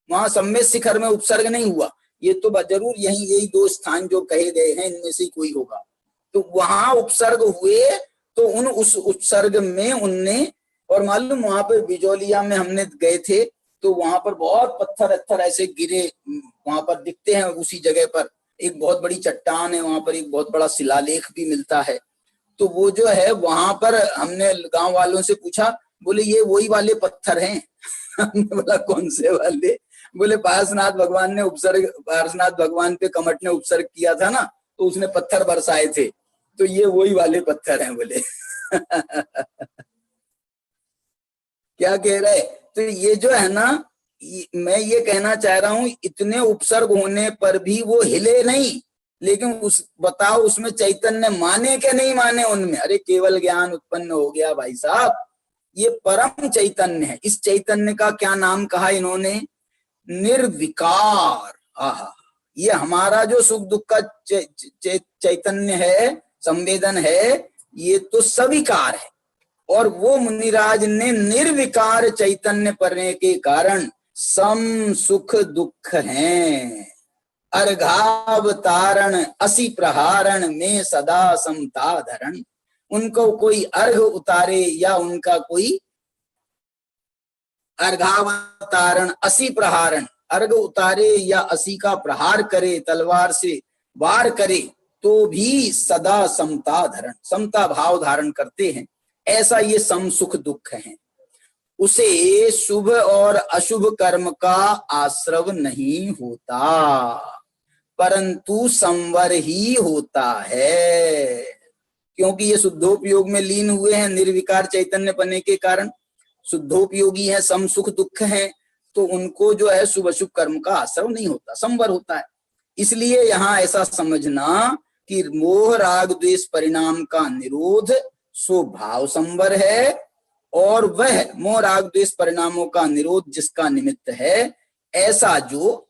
वहां सम्मेद शिखर में उपसर्ग नहीं हुआ। ये तो जरूर यही दो स्थान जो कहे गए हैं इनमें से कोई होगा। तो वहां उपसर्ग हुए तो उस उपसर्ग में उनने, और मालूम वहां पर बिजौलिया में हमने गए थे तो वहां पर बहुत पत्थर ऐसे गिरे, वहां पर दिखते हैं। उसी जगह पर एक बहुत बड़ी चट्टान है, वहां पर एक बहुत बड़ा शिलालेख भी मिलता है। तो वो जो है वहां पर हमने गांव वालों से पूछा, बोले ये वही वाले पत्थर हैं। हमने बोला कौन से वाले? बोले पार्श्वनाथ भगवान ने पार्श्वनाथ भगवान पे कमट ने उपसर्ग किया था ना, तो उसने पत्थर बरसाए थे, तो ये वही वाले पत्थर हैं बोले। क्या कह रहे? तो ये जो है ना, मैं ये कहना चाह रहा हूं, इतने उपसर्ग होने पर भी वो हिले नहीं। लेकिन बताओ उसमें चैतन्य माने क्या नहीं माने उनमें? अरे केवल ज्ञान उत्पन्न हो गया भाई साहब, ये परम चैतन्य है। इस चैतन्य का क्या नाम कहा इन्होंने? निर्विकार। आहा, ये हमारा जो सुख दुख का चैतन्य है, संवेदन है, ये तो सविकार है। और वो मुनिराज ने निर्विकार चैतन्य पढ़ने के कारण सम सुख दुख हैं। अर्घावतारण असी प्रहारण में सदा समता धरण। उनको कोई अर्घ उतारे या उनका कोई अर्घावतारण असी प्रहारण, अर्घ उतारे या असी का प्रहार करे, तलवार से वार करे, तो भी सदा समता धरण, समता भाव धारण करते हैं। ऐसा ये सम सुख दुख है। उसे शुभ और अशुभ कर्म का आश्रव नहीं होता, परंतु संवर ही होता है। क्योंकि ये शुद्धोपयोग में लीन हुए हैं, निर्विकार चैतन्य पने के कारण शुद्धोपयोगी है, सम सुख दुख है, तो उनको जो है शुभ अशुभ कर्म का आश्रव नहीं होता, संवर होता है। इसलिए यहाँ ऐसा समझना कि मोह राग द्वेष परिणाम का निरोध सो भाव संवर है, और वह मोह राग द्वेष परिणामों का निरोध जिसका निमित्त है, ऐसा जो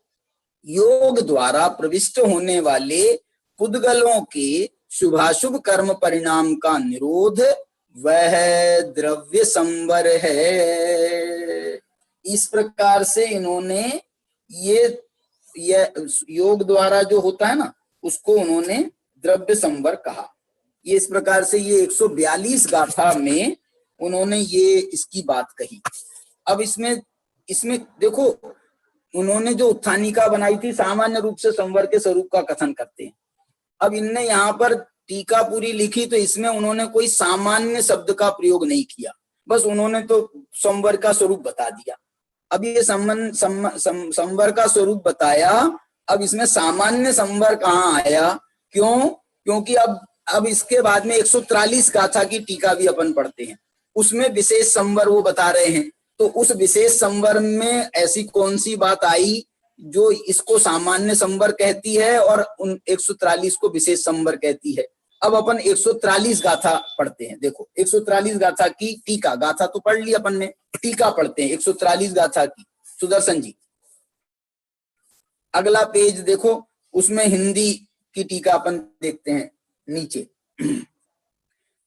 योग द्वारा प्रविष्ट होने वाले पुद्गलों के शुभाशुभ कर्म परिणाम का निरोध, वह द्रव्य संवर है। इस प्रकार से इन्होंने ये योग द्वारा जो होता है ना, उसको उन्होंने द्रव्य संवर कहा। ये इस प्रकार से ये 142 गाथा में उन्होंने ये इसकी बात कही। अब इसमें देखो, उन्होंने जो उत्थानिका बनाई थी सामान्य रूप से संवर के स्वरूप का कथन करते हैं। अब इनने यहाँ पर टीका पूरी लिखी तो इसमें उन्होंने कोई सामान्य शब्द का प्रयोग नहीं किया, बस उन्होंने तो संवर का स्वरूप बता दिया। अब ये संवर का स्वरूप बताया, अब इसमें सामान्य संवर कहाँ आया? क्यों? क्योंकि अब इसके बाद में 143 गाथा की टीका भी अपन पढ़ते हैं, उसमें विशेष संवर वो बता रहे हैं। तो उस विशेष संवर में ऐसी कौन सी बात आई जो इसको सामान्य संवर कहती है और उन 143 को विशेष संवर कहती है? अब अपन 143 गाथा पढ़ते हैं। देखो 143 गाथा की टीका, गाथा तो पढ़ ली अपन ने, टीका पढ़ते हैं 143 गाथा की। सुदर्शन जी अगला पेज देखो, उसमें हिंदी की टीका अपन देखते हैं नीचे।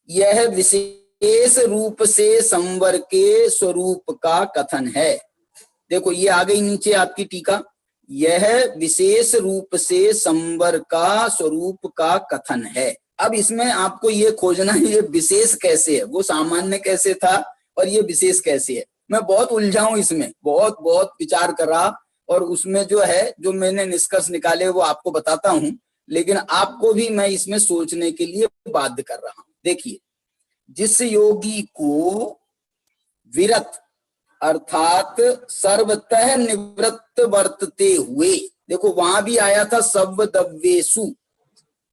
यह विशेष रूप से संवर के स्वरूप का कथन है। देखो ये आ गई नीचे आपकी टीका, यह विशेष रूप से संवर का स्वरूप का कथन है। अब इसमें आपको ये खोजना है ये विशेष कैसे है, वो सामान्य कैसे था और ये विशेष कैसे है। मैं बहुत उलझा हूं इसमें, बहुत विचार कर रहा, और उसमें जो है जो मैंने निष्कर्ष निकाले वो आपको बताता हूं, लेकिन आपको भी मैं इसमें सोचने के लिए बाध्य कर रहा हूं। देखिए, जिस योगी को विरत अर्थात सर्वतः निवृत्त वर्तते हुए, देखो वहां भी आया था सवदव्येषु,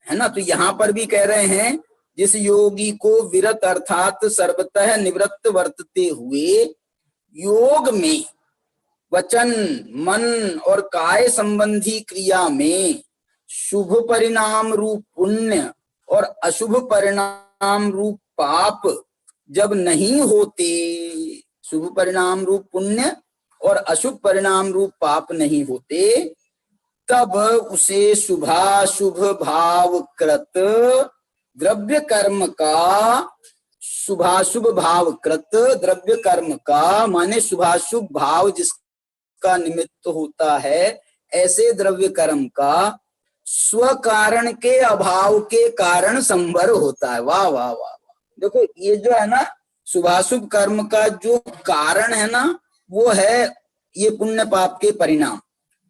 है ना, तो यहाँ पर भी कह रहे हैं जिस योगी को विरत अर्थात सर्वतः निवृत्त वर्तते हुए योग में वचन मन और काय संबंधी क्रिया में शुभ परिणाम रूप पुण्य और अशुभ परिणाम रूप पाप जब नहीं होते, शुभ परिणाम रूप पुण्य और अशुभ परिणाम रूप पाप नहीं होते, तब उसे शुभाशुभ भाव कृत द्रव्य कर्म का, शुभाशुभ भाव कृत द्रव्य कर्म का माने शुभाशुभ भाव जिसका निमित्त होता है, ऐसे द्रव्य कर्म का स्व कारण के अभाव के कारण संभर होता है। वाह वाह वाह। देखो ये जो है ना शुभाशुभ कर्म का जो कारण है ना, वो है ये पुण्य पाप के परिणाम।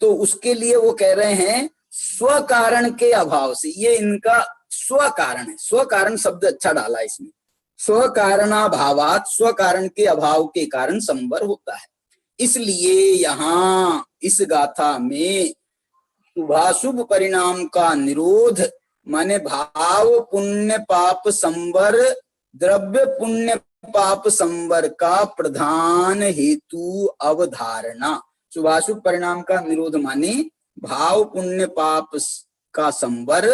तो उसके लिए वो कह रहे हैं स्व कारण के अभाव से, ये इनका स्व कारण है। स्व कारण शब्द अच्छा डाला इसमें, स्व कारणाभावात, स्व कारण के अभाव के कारण संभर होता है। इसलिए यहाँ इस गाथा में शुभाशुभ परिणाम का निरोध माने भाव पुण्य पाप संवर, द्रव्य पुण्य पाप संवर का प्रधान हेतु अवधारणा। शुभाशुभ परिणाम का निरोध माने भाव पुण्य पाप का संवर,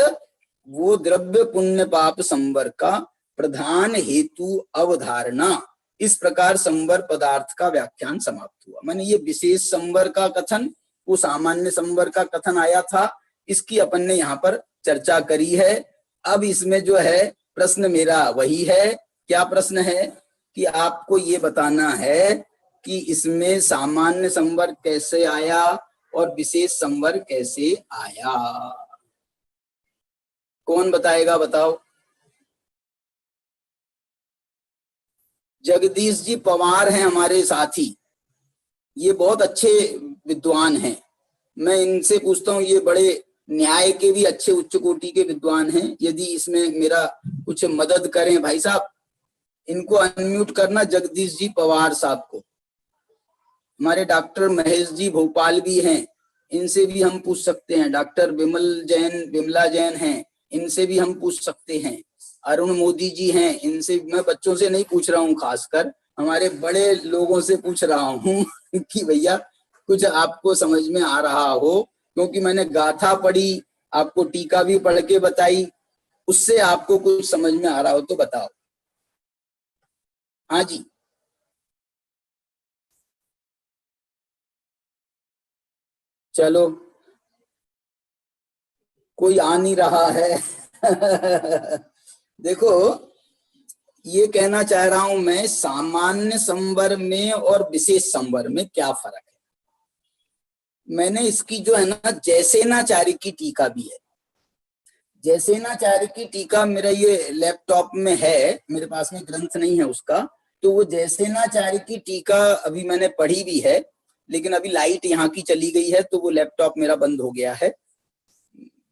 वो द्रव्य पुण्य पाप संवर का प्रधान हेतु अवधारणा। इस प्रकार संवर पदार्थ का व्याख्यान समाप्त हुआ। माने ये विशेष संवर का कथन, वो सामान्य संवर का कथन आया था, इसकी अपन ने यहाँ पर चर्चा करी है। अब इसमें जो है प्रश्न मेरा वही है, क्या प्रश्न है कि आपको ये बताना है कि इसमें सामान्य संवर कैसे आया और विशेष संवर कैसे आया। कौन बताएगा, बताओ। जगदीश जी पवार हैं हमारे साथी, ये बहुत अच्छे विद्वान हैं। मैं इनसे पूछता हूँ, ये बड़े न्याय के भी अच्छे उच्च कोटि के विद्वान हैं। यदि इसमें मेरा कुछ मदद करें भाई साहब, इनको अनम्यूट करना, जगदीश जी पवार साहब को। हमारे डॉक्टर महेश जी भोपाल भी हैं, इनसे भी हम पूछ सकते हैं। डॉक्टर विमला जैन हैं, इनसे भी हम पूछ सकते हैं। अरुण मोदी जी हैं, इनसे मैं बच्चों से नहीं पूछ रहा हूँ, खासकर हमारे बड़े लोगों से पूछ रहा हूँ कि भैया कुछ आपको समझ में आ रहा हो, क्योंकि मैंने गाथा पढ़ी, आपको टीका भी पढ़ के बताई, उससे आपको कुछ समझ में आ रहा हो तो बताओ। हाँ जी, चलो कोई आ नहीं रहा है देखो ये कहना चाह रहा हूं मैं, सामान्य संवर में और विशेष संवर में क्या फर्क है। मैंने इसकी जो है ना जैसेनाचार्य की टीका भी है। जैसेनाचार्य की टीका मेरा ये लैपटॉप में है, मेरे पास में ग्रंथ नहीं है उसका। तो वो जैसेनाचार्य की टीका अभी मैंने पढ़ी भी है, लेकिन अभी लाइट यहाँ की चली गई है तो वो लैपटॉप मेरा बंद हो गया है।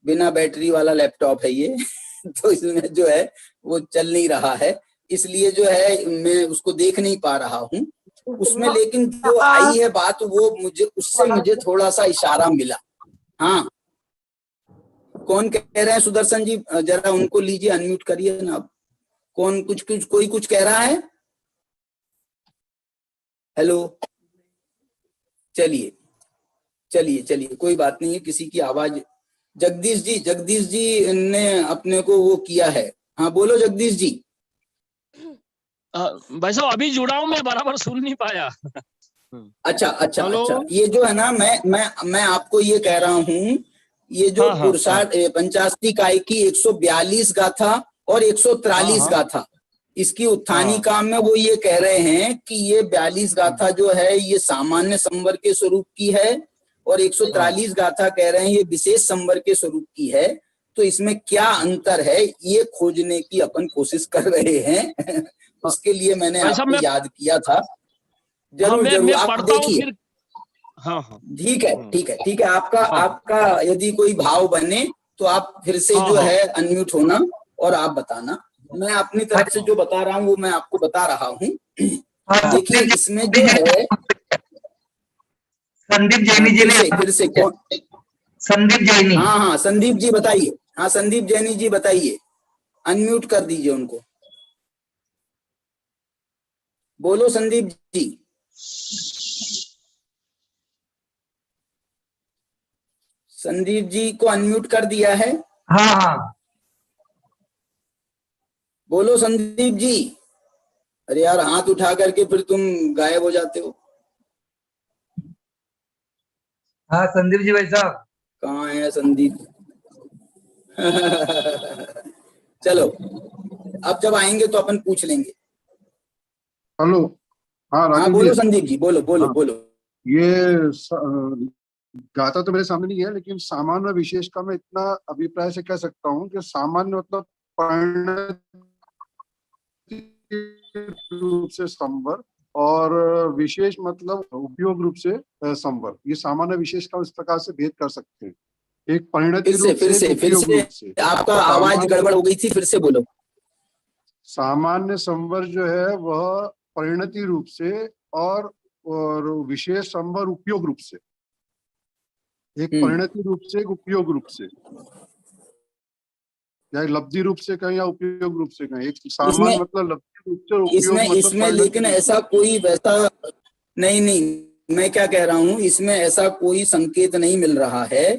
बिना बैटरी वाला लैपटॉप है ये तो इसमें जो है वो चल नहीं रहा है, इसलिए जो है मैं उसको देख नहीं पा रहा हूँ उसमें। लेकिन जो आई है बात, वो मुझे उससे मुझे थोड़ा सा इशारा मिला। हाँ, कौन कह रहे हैं? सुदर्शन जी जरा उनको लीजिए, अनम्यूट करिए ना। कौन कोई कुछ कह रहा है? हेलो, चलिए चलिए चलिए, कोई बात नहीं है, किसी की आवाज। जगदीश जी ने अपने को वो किया है। हाँ बोलो जगदीश जी। भाई साहब अभी जुड़ा हूं, मैं बराबर सुन नहीं पाया। अच्छा, ये जो है ना, मैं आपको ये कह रहा हूँ, ये जो पुरुषार्थ 85 काय की 142 गाथा और 143 गाथा, इसकी उत्थानिका में वो ये कह रहे हैं कि ये 42 गाथा जो है ये सामान्य संवर के स्वरूप की है और 143 गाथा कह रहे हैं ये विशेष संवर के स्वरूप की है। तो इसमें क्या अंतर है ये खोजने की अपन कोशिश कर रहे हैं उसके लिए मैंने आपको याद किया था। जरूर आप देखिए। हाँ, ठीक है, आपका यदि कोई भाव बने तो आप फिर से जो है अनम्यूट होना और आप बताना। मैं अपनी तरफ से जो बता रहा हूँ वो मैं आपको बता रहा हूँ। देखिए इसमें जो है संदीप जैनी जी ने फिर से कौन? संदीप जैनी। हाँ संदीप जी बताइए। हाँ संदीप जैनी जी बताइए, अनम्यूट कर दीजिए उनको। बोलो संदीप जी। संदीप जी को अनम्यूट कर दिया है? हाँ हाँ। बोलो संदीप जी। अरे यार हाथ उठा करके फिर तुम गायब हो जाते हो। हाँ संदीप जी भाई साहब। कहाँ है संदीप? चलो अब जब आएंगे तो अपन पूछ लेंगे। हेलो। हाँ हाँ राजीव बोलो जी। संदीप जी, बोलो बोलो हाँ, बोलो। ये गाथा तो मेरे सामने नहीं है, लेकिन सामान्य और विशेष का मैं इतना अभिप्राय से कह सकता हूँ कि सामान्य मतलब परिणति रूप से संवर, और विशेष मतलब उपयोग रूप से संवर। ये सामान्य विशेष का इस प्रकार से भेद कर सकते हैं, एक परिणति फिर से रूप फिर से, से एक फिर उपयोग से रूप से। आपका आवाज गड़बड़ हो गई थी, फिर से बोलो। सामान्य संवर जो है वह परिणति रूप से, और विशेष संवर उपयोग रूप से। एक परिणति रूप से, एक उपयोग रूप से, या लब्धि रूप से कहें या उपयोग रूप से कहें। एक सामान्य मतलब लब्धि रूप से, उपयोग इसमें मतलब इसमें परिणति लेकिन रूप ऐसा कोई वैसा नहीं, मैं क्या कह रहा हूँ, इसमें ऐसा कोई संकेत नहीं मिल रहा है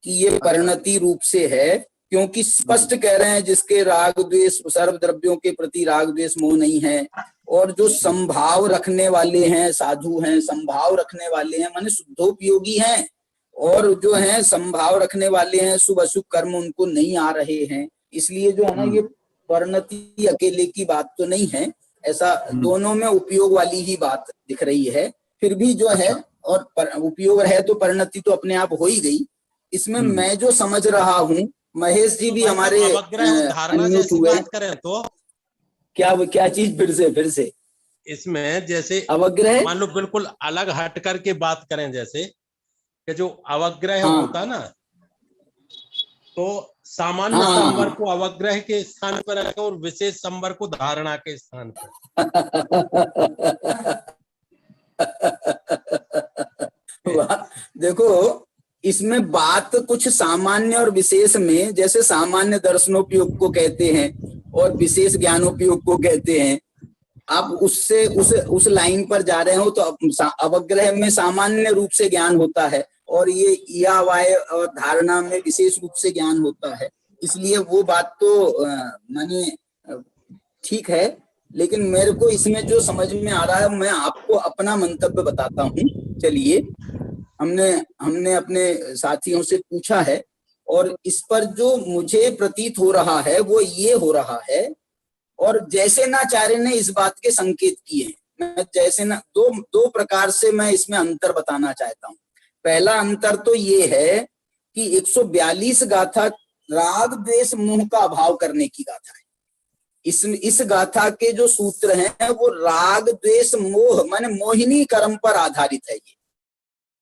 कि ये परिणति रूप से है, क्योंकि स्पष्ट कह रहे हैं जिसके राग द्वेष सर्व द्रव्यों के प्रति राग द्वेष मोह नहीं है, और जो संभाव रखने वाले हैं साधु हैं, संभाव रखने वाले हैं माने शुद्धोपयोगी हैं, और जो है संभाव रखने वाले हैं शुभ अशुभ कर्म उनको नहीं आ रहे हैं। इसलिए जो है ना ये परिणति अकेले की बात तो नहीं है, ऐसा दोनों में उपयोग वाली ही बात दिख रही है। फिर भी जो है, और उपयोग है तो परिणति तो अपने आप हो ही गई। इसमें मैं जो समझ रहा हूँ, महेश जी भी हमारे अनम्यूट हुए। बात करें तो क्या चीज? फिर से इसमें जैसे अवग्रह, मान लो बिल्कुल अलग हट करके बात करें, जैसे कि जो अवग्रह होता ना, तो सामान्य संवर को अवग्रह के स्थान पर रखें और विशेष संवर को धारणा के स्थान पर। देखो इसमें बात कुछ सामान्य और विशेष में, जैसे सामान्य दर्शनोपयोग को कहते हैं और विशेष ज्ञानोपयोग को कहते हैं, आप उससे उस लाइन पर जा रहे हो तो अवग्रह में सामान्य रूप से ज्ञान होता है, और ये या वाय और धारणा में विशेष रूप से ज्ञान होता है। इसलिए वो बात तो माने ठीक है, लेकिन मेरे को इसमें जो समझ में आ रहा है मैं आपको अपना मंतव्य बताता हूँ। चलिए, हमने अपने साथियों से पूछा है, और इस पर जो मुझे प्रतीत हो रहा है वो ये हो रहा है, और जैसेनाचार्य ने इस बात के संकेत किए हैं। मैं जैसेना दो प्रकार से मैं इसमें अंतर बताना चाहता हूँ। पहला अंतर तो ये है कि 142 गाथा राग द्वेष मोह का अभाव करने की गाथा है। इस गाथा के जो सूत्र हैं वो राग द्वेष मोह माने मोहिनी कर्म पर आधारित है। ये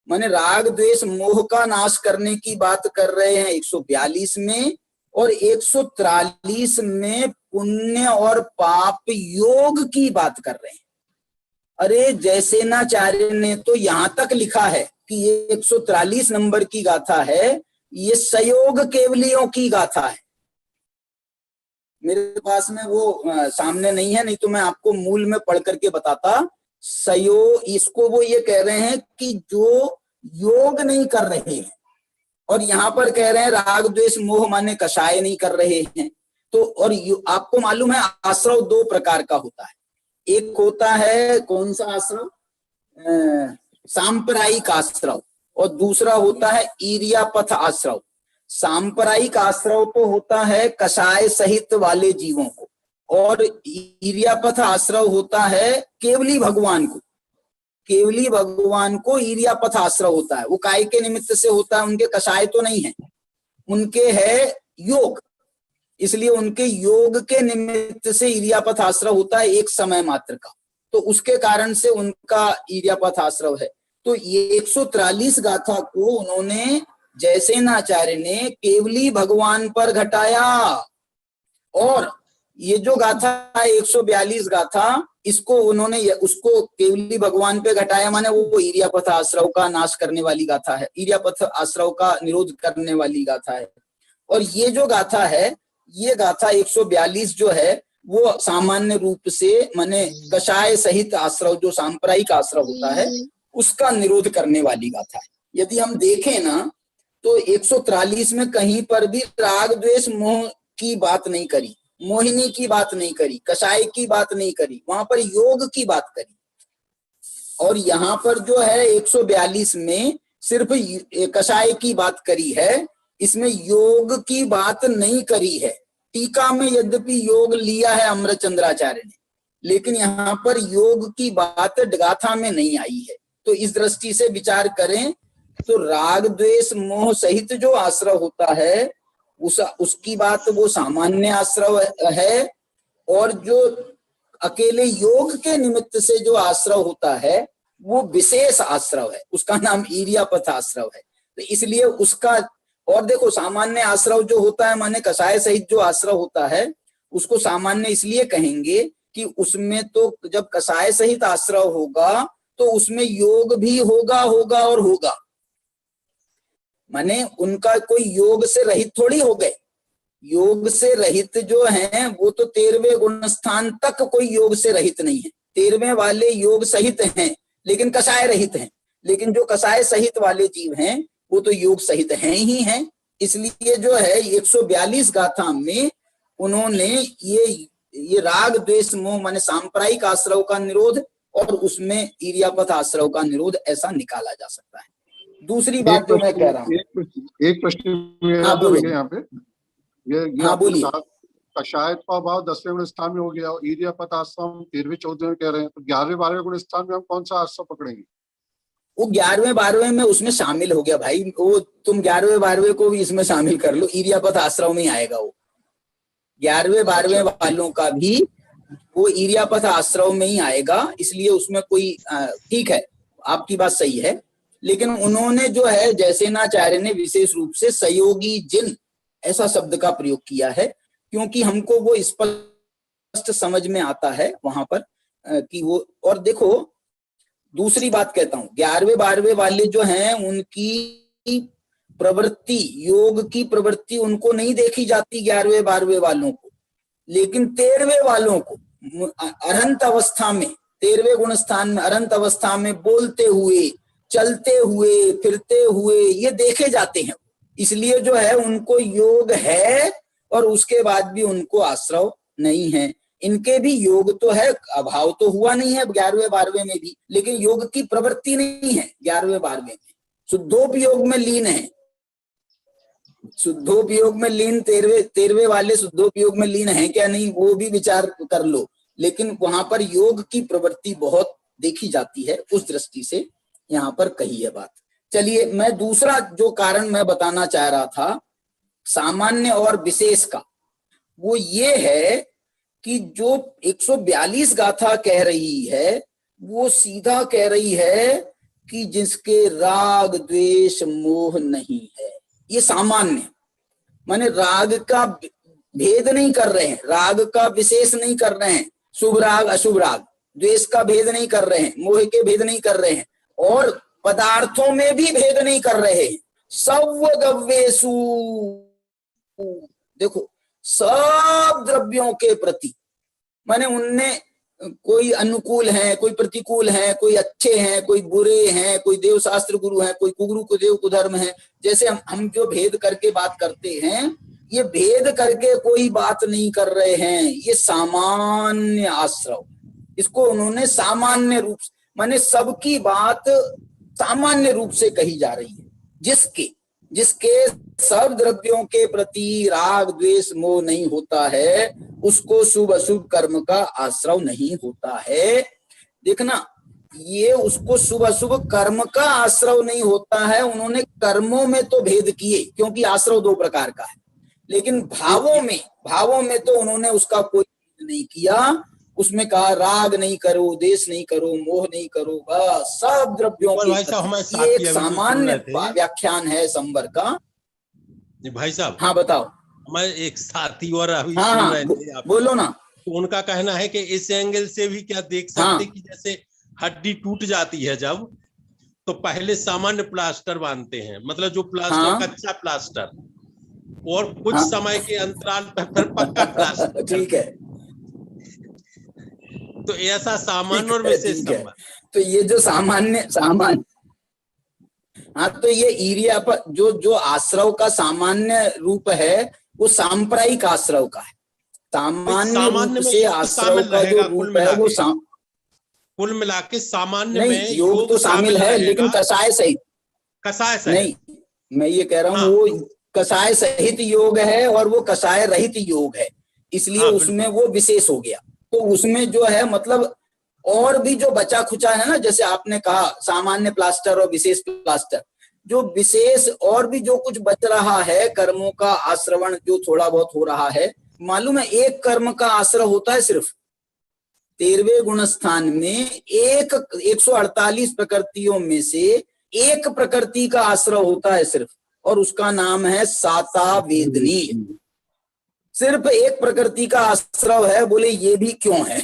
माने राग द्वेष मोह का नाश करने की बात कर रहे हैं 142 में, और 143 में पुण्य और पाप योग की बात कर रहे हैं। अरे जैसेनाचार्य ने तो यहां तक लिखा है कि ये 143 नंबर की गाथा है, ये सयोग केवलियों की गाथा है। मेरे पास में वो सामने नहीं है, नहीं तो मैं आपको मूल में पढ़ करके बताता। इसको वो ये कह रहे हैं कि जो योग नहीं कर रहे हैं, और यहाँ पर कह रहे हैं राग द्वेष मोह माने कषाय नहीं कर रहे हैं। तो और आपको मालूम है आश्रव दो प्रकार का होता है। एक होता है कौन सा आश्रव? सांप्रदायिक आश्रव, और दूसरा होता है ईर्यापथ आश्रव। सांप्रदायिक आश्रव तो होता है कषाय सहित वाले जीवों को, और ईर्यापथ आश्रव होता है केवली भगवान को। केवली भगवान को ईर्यापथ आश्रव होता है। वो काय के निमित्त से होता है, उनके कषाय तो नहीं है, उनके है योग, इसलिए उनके योग के निमित्त से ईर्यापथ आश्रव होता है एक समय मात्र का, तो उसके कारण से उनका ईर्यापथ आश्रव है। तो ये 143 गाथा को उन्होंने जैसेनाचार्य ने केवली भगवान पर घटाया, और ये जो गाथा 142 गाथा इसको उन्होंने उसको केवली भगवान पे घटाया, माने वो ईर्यापथ आश्रव का नाश करने वाली गाथा है, ईर्यापथ आश्रव का निरोध करने वाली गाथा है। और ये जो गाथा है, ये गाथा 142 जो है वो सामान्य रूप से माने कषाय सहित आश्रव जो सांप्रदायिक आश्रव होता है उसका निरोध करने वाली गाथा है। यदि हम देखें ना तो 143 में कहीं पर भी राग द्वेष मोह की बात नहीं करी, मोहिनी की बात नहीं करी, कषाय की बात नहीं करी, वहां पर योग की बात करी। और यहाँ पर जो है 142 में सिर्फ कषाय की बात करी है, इसमें योग की बात नहीं करी है। टीका में यद्यपि योग लिया है अमृतचंद्राचार्य ने, लेकिन यहाँ पर योग की बात गाथा में नहीं आई है। तो इस दृष्टि से विचार करें तो राग द्वेष मोह सहित जो आश्रय होता है उसकी बात वो सामान्य आश्रय है, और जो अकेले योग के निमित्त से जो आश्रय होता है वो विशेष आश्रय है, उसका नाम ईर्यापथ आश्रय है। तो इसलिए उसका, और देखो सामान्य आश्रय जो होता है माने कषाय सहित जो आश्रय होता है उसको सामान्य इसलिए कहेंगे कि उसमें तो जब कषाय सहित आश्रय होगा तो उसमें योग भी होगा और होगा, माने उनका कोई योग से रहित थोड़ी हो गए। योग से रहित जो हैं वो तो 13वें गुण स्थान तक कोई योग से रहित नहीं है। 13वें वाले योग सहित हैं लेकिन कषाय रहित हैं, लेकिन जो कषाय सहित वाले जीव हैं वो तो योग सहित हैं ही हैं। इसलिए जो है 142 गाथा में उन्होंने ये राग द्वेष मोह माने सांप्रदायिक आश्रय का निरोध और उसमें ईर्यापथ आश्रय का निरोध ऐसा निकाला जा सकता है। दूसरी बात जो मैं कह रहा हूँ, एक प्रश्न यहाँ पे हाँ बोलिए। कषाय का भाव 10वें गुण स्थान में हो गया, ईर्यापथ आश्रम 13वें 14वें कह रहे हैं, तो 11वें 12वें गुण स्थान में हम कौन सा आश्रय पकड़ेंगे? वो 11वें 12वें में उसमें शामिल हो गया भाई, वो तुम 11वें 12वें को भी इसमें शामिल कर लो, ईर्यापथ आश्रम में आएगा वो। 11वें 12वें वालों का भी वो ईर्यापथ आश्रम में ही आएगा, इसलिए उसमें कोई ठीक है, आपकी बात सही है। लेकिन उन्होंने जो है जयसेनाचार्य ने विशेष रूप से सहयोगी जिन ऐसा शब्द का प्रयोग किया है, क्योंकि हमको वो स्पष्ट समझ में आता है वहां पर कि वो। और देखो दूसरी बात कहता हूं, 11वें 12वें वाले जो हैं उनकी प्रवृत्ति, योग की प्रवृत्ति उनको नहीं देखी जाती 11वें 12वें वालों को, लेकिन 13वें वालों को अरहंत अवस्था में, 13वें गुण स्थान में अरहंत अवस्था में बोलते हुए, चलते हुए, फिरते हुए ये देखे जाते हैं। इसलिए जो है उनको योग है और उसके बाद भी उनको आश्रय नहीं है। इनके भी योग तो है, अभाव तो हुआ नहीं है 11वें 12वें में भी, लेकिन योग की प्रवृत्ति नहीं है 11वें 12वें में। शुद्धोपयोग में लीन है, शुद्धोपयोग में लीन 13वें वाले शुद्धोपयोग में लीन है क्या नहीं वो भी विचार कर लो, लेकिन वहां पर योग की प्रवृत्ति बहुत देखी जाती है, उस दृष्टि से यहाँ पर कही है बात। चलिए मैं दूसरा जो कारण मैं बताना चाह रहा था सामान्य और विशेष का, वो ये है कि जो 142 गाथा कह रही है वो सीधा कह रही है कि जिसके राग द्वेष मोह नहीं है, ये सामान्य माने राग का भेद नहीं कर रहे हैं, राग का विशेष नहीं कर रहे हैं, शुभ राग अशुभ राग, द्वेष का भेद नहीं कर रहे हैं, मोह के भेद नहीं कर रहे हैं, और पदार्थों में भी भेद नहीं कर रहे हैं। सवगव्येषु, देखो सब द्रव्यों के प्रति माने उनने कोई अनुकूल है, कोई प्रतिकूल है, कोई अच्छे हैं, कोई बुरे हैं, कोई देव शास्त्र गुरु है, कोई कुगुरु कुदेव कुधर्म है। जैसे हम जो भेद करके बात करते हैं, ये भेद करके कोई बात नहीं कर रहे हैं, ये सामान्य आश्रय, इसको उन्होंने सामान्य रूप माने सबकी बात सामान्य रूप से कही जा रही है। जिसके सब द्रव्यों के प्रति राग द्वेष मोह नहीं होता है उसको शुभ अशुभ कर्म का आश्रय नहीं होता है। देखना, ये उसको शुभ अशुभ कर्म का आश्रय नहीं होता है। उन्होंने कर्मों में तो भेद किए क्योंकि आश्रय दो प्रकार का है, लेकिन भावों में तो उन्होंने उसका कोई भेद नहीं किया। उसमें कहा राग नहीं करो, देश नहीं करो, मोह नहीं करो, बस सब द्रव्यों की। ये एक सामान्य व्याख्यान है संवर का। भाई साहब, हाँ बताओ। मैं एक साथी और अभी बोलो ना। तो उनका कहना है कि इस एंगल से भी क्या देख सकते कि जैसे हड्डी टूट जाती है जब, तो पहले सामान्य प्लास्टर बांधते हैं, मतलब जो प्लास्टर कच्चा प्लास्टर, और कुछ समय के अंतराल पर फिर पक्का प्लास्टर। ठीक है, तो ऐसा सामान्य और विशेष। तो ये जो सामान्य हाँ, तो ये ईरिया पर जो जो आश्रव का सामान्य रूप है वो सांप्रदायिक आश्रव का है। सामान्य रूप सामान्य में से योग आश्रव शामिल का जो रहेगा कुल रूप है वो मिला के, कुल मिला के सामान्य नहीं, में योग तो शामिल है लेकिन रहेगा, कषाय सहित कषाय नहीं। सहित। मैं ये कह रहा हूँ हाँ वो कषाय सहित योग है और वो कषाय रहित योग है, इसलिए हाँ उसमें बिल्कुल। वो विशेष हो गया। तो उसमें जो है मतलब और भी जो बचा खुचा है ना, जैसे आपने कहा सामान्य प्लास्टर और विशेष प्लास्टर, जो विशेष और भी जो कुछ बच रहा है कर्मों का आश्रवण जो थोड़ा बहुत हो रहा है, मालूम है एक कर्म का आश्रय होता है सिर्फ 13वें गुण स्थान में, एक 148 प्रकृतियों में से एक प्रकृति का आश्रय होता है सिर्फ, और उसका नाम है साता वेदनी। सिर्फ एक प्रकृति का आश्रय है। बोले ये भी क्यों है?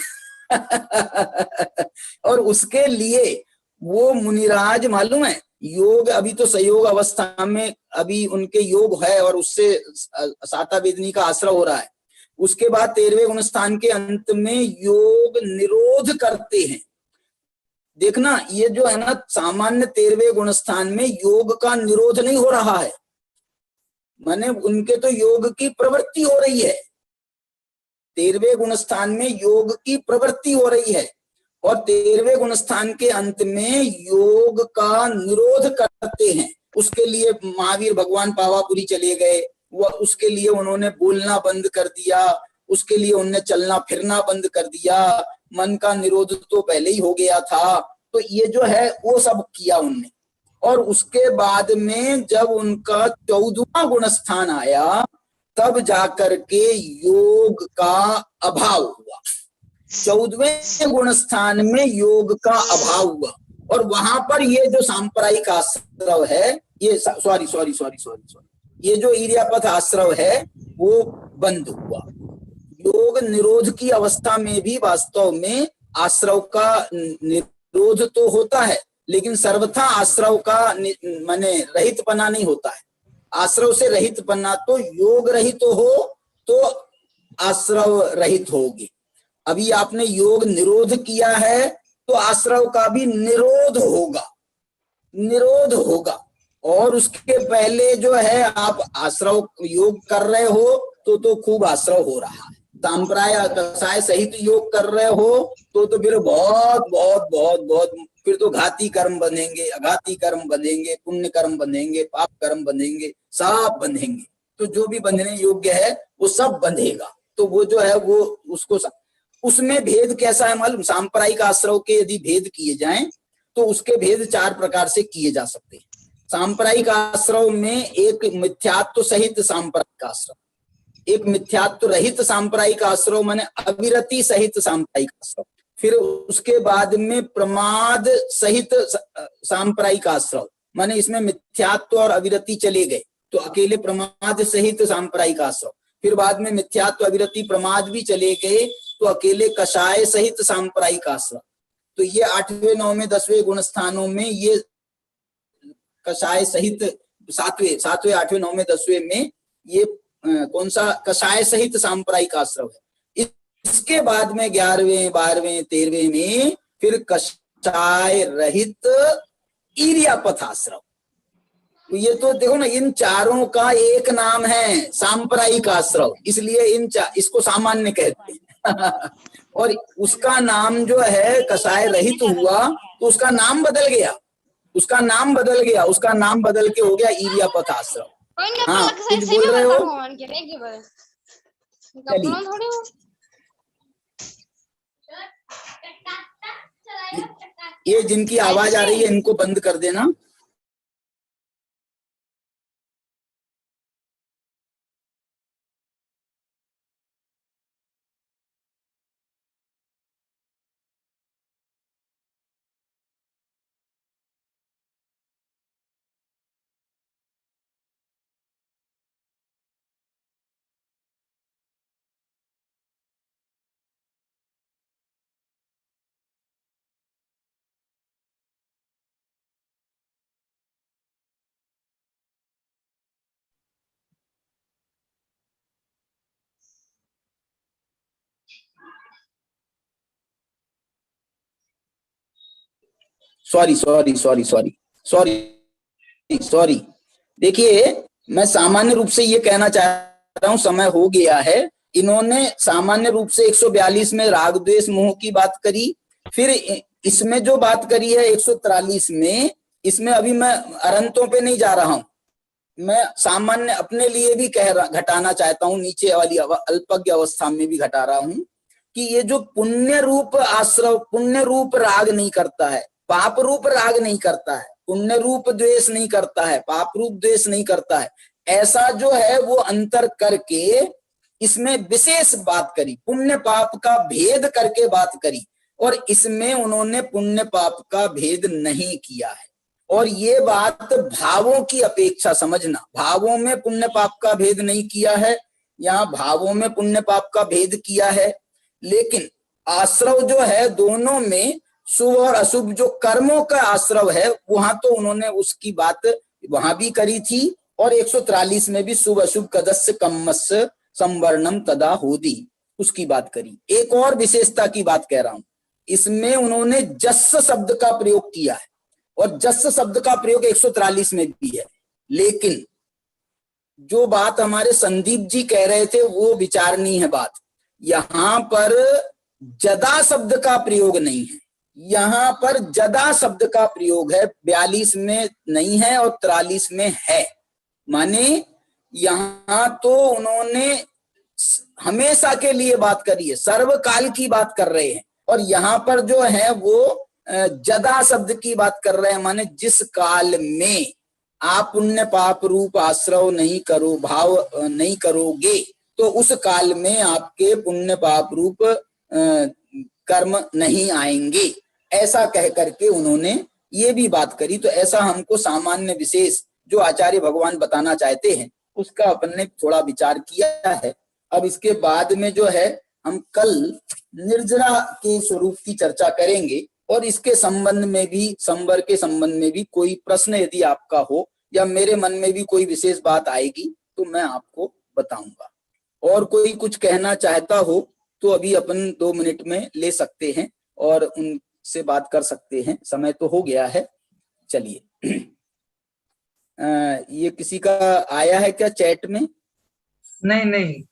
और उसके लिए वो मुनिराज मालूम है योग, अभी तो संयोग अवस्था में अभी उनके योग है और उससे साता वेदनी का आश्रय हो रहा है। उसके बाद 13वें गुण स्थान के अंत में योग निरोध करते हैं। देखना ये जो है ना सामान्य 13वें गुण स्थान में योग का निरोध नहीं हो रहा है, माने उनके तो योग की प्रवृत्ति हो रही है। 13वें गुण स्थान में योग की प्रवृत्ति हो रही है और 13वें गुण स्थान के अंत में योग का निरोध करते हैं। उसके लिए महावीर भगवान पावापुरी चले गए, वह उसके लिए उन्होंने बोलना बंद कर दिया, उसके लिए उन्होंने चलना फिरना बंद कर दिया, मन का निरोध तो पहले ही हो गया था। तो ये जो है वो सब किया उनने। और उसके बाद में जब उनका 14वां गुण स्थान आया तब जाकर के योग का अभाव हुआ। 14वें गुण स्थान में योग का अभाव हुआ और वहां पर ये जो सांप्रदायिक आश्रव है, ये सॉरी ये जो इरियापथ आश्रव है वो बंद हुआ। योग निरोध की अवस्था में भी वास्तव में आश्रव का निरोध तो होता है, लेकिन सर्वथा आश्रव का माने रहित पना नहीं होता है। आश्रव से रहित पना तो योग रहित हो तो आश्रव रहित होगी। अभी आपने योग निरोध किया है तो आश्रव का भी निरोध होगा। और उसके पहले जो है आप आश्रव योग कर रहे हो तो खूब आश्रव हो रहा है। सांप्राय कषाय सहित योग कर रहे हो तो फिर बहुत फिर तो घाती कर्म बनेंगे, अघाती कर्म बनेंगे, पुण्य कर्म बनेंगे, पाप कर्म बनेंगे, सब बंधेंगे। तो जो भी बंधने योग्य है वो सब बंधेगा। तो वो जो है वो उसको उसमें भेद कैसा है मालूम? सांप्रदायिक आश्रव के यदि भेद किए जाएं तो उसके भेद 4 प्रकार से किए जा सकते हैं। सांप्रदायिक आश्रव में एक मिथ्यात्व सहित सांप्रदायिक आश्रव, एक मिथ्यात्व रहित सांप्रदायिक आश्रव माने अविरति सहित सांप्रदायिक आश्रव, फिर उसके बाद में प्रमाद सहित सांप्रदायिक आश्रव, माने इसमें मिथ्यात्व और अविरति चले गए तो अकेले प्रमाद सहित सांप्रदायिक आश्रव, फिर बाद में मिथ्यात्व अविरति प्रमाद भी चले गए तो अकेले कषाय सहित सांप्रदायिक आश्रव। तो ये 8वें 9वें 10वें गुण स्थानों में ये कषाय सहित 7वें 8वें 9वें 10वें में ये कौन सा कषाय सहित सांप्रदायिक आश्रव है। इसके बाद में 11वें 12वें 13वें में फिर कषाय रहित इरियापथ आश्रव। तो ये तो देखो ना इन चारों का एक नाम है सांप्रदायिक आश्रव, इसलिए इसको सामान्य कहते हैं। और उसका नाम जो है कषाय रहित हुआ तो उसका नाम बदल गया, उसका नाम बदल के हो गया इरियापथ आश्रम। हाँ कुछ बोल रहे हो? ये जिनकी आवाज आ रही है इनको बंद कर देना। सॉरी सॉरी, देखिए मैं सामान्य रूप से ये कहना चाह रहा हूं, समय हो गया है। इन्होंने सामान्य रूप से 142 में राग द्वेष मोह की बात करी, फिर इसमें जो बात करी है 143 में, इसमें अभी मैं अरंतों पे नहीं जा रहा हूं, मैं सामान्य अपने लिए भी घटाना चाहता हूं, नीचे वाली अल्पज्ञ अवस्था में भी घटा रहा हूं कि ये जो पुण्य रूप आश्रव, पुण्य रूप राग नहीं करता है, पाप रूप राग नहीं करता है, पुण्य रूप द्वेष नहीं करता है, पाप रूप द्वेष नहीं करता है, ऐसा जो है वो अंतर करके इसमें विशेष बात करी, पुण्य पाप का भेद करके बात करी, और इसमें उन्होंने पुण्य पाप का भेद नहीं किया है। और ये बात भावों की अपेक्षा समझना, भावों में पुण्य पाप का भेद नहीं किया है, यहाँ भावों में पुण्य पाप का भेद किया है, लेकिन आश्रव जो है दोनों में शुभ और अशुभ जो कर्मों का आश्रव है, वहां तो उन्होंने उसकी बात वहां भी करी थी, और 143 में भी शुभ अशुभ कदस्य कम्मस्य संवर्णम तदा होदी उसकी बात करी। एक और विशेषता की बात कह रहा हूं, इसमें उन्होंने जस्य शब्द का प्रयोग किया है, और जस्य शब्द का प्रयोग 143 में भी है, लेकिन जो बात हमारे संदीप जी कह रहे थे वो विचारनीय है बात। यहां पर जदा शब्द का प्रयोग नहीं है, यहां पर जदा शब्द का प्रयोग है, 42 में नहीं है और 43 में है। माने यहां तो उन्होंने हमेशा के लिए बात करी है, सर्वकाल की बात कर रहे हैं, और यहाँ पर जो है वो जदा शब्द की बात कर रहे हैं, माने जिस काल में आप पुण्य पाप रूप आश्रव नहीं करो, भाव नहीं करोगे, तो उस काल में आपके पुण्य पाप रूप कर्म नहीं आएंगे, ऐसा कह करके उन्होंने ये भी बात करी। तो ऐसा हमको सामान्य विशेष जो आचार्य भगवान बताना चाहते हैं उसका अपन ने थोड़ा विचार किया है। अब इसके बाद में जो है हम कल निर्जरा के स्वरूप की चर्चा करेंगे, और इसके संबंध में भी, संवर के संबंध में भी कोई प्रश्न यदि आपका हो या मेरे मन में भी कोई विशेष बात आएगी तो मैं आपको बताऊंगा। और कोई कुछ कहना चाहता हो तो अभी अपन 2 मिनट में ले सकते हैं और उनसे बात कर सकते हैं, समय तो हो गया है। चलिए ये किसी का आया है क्या चैट में? नहीं।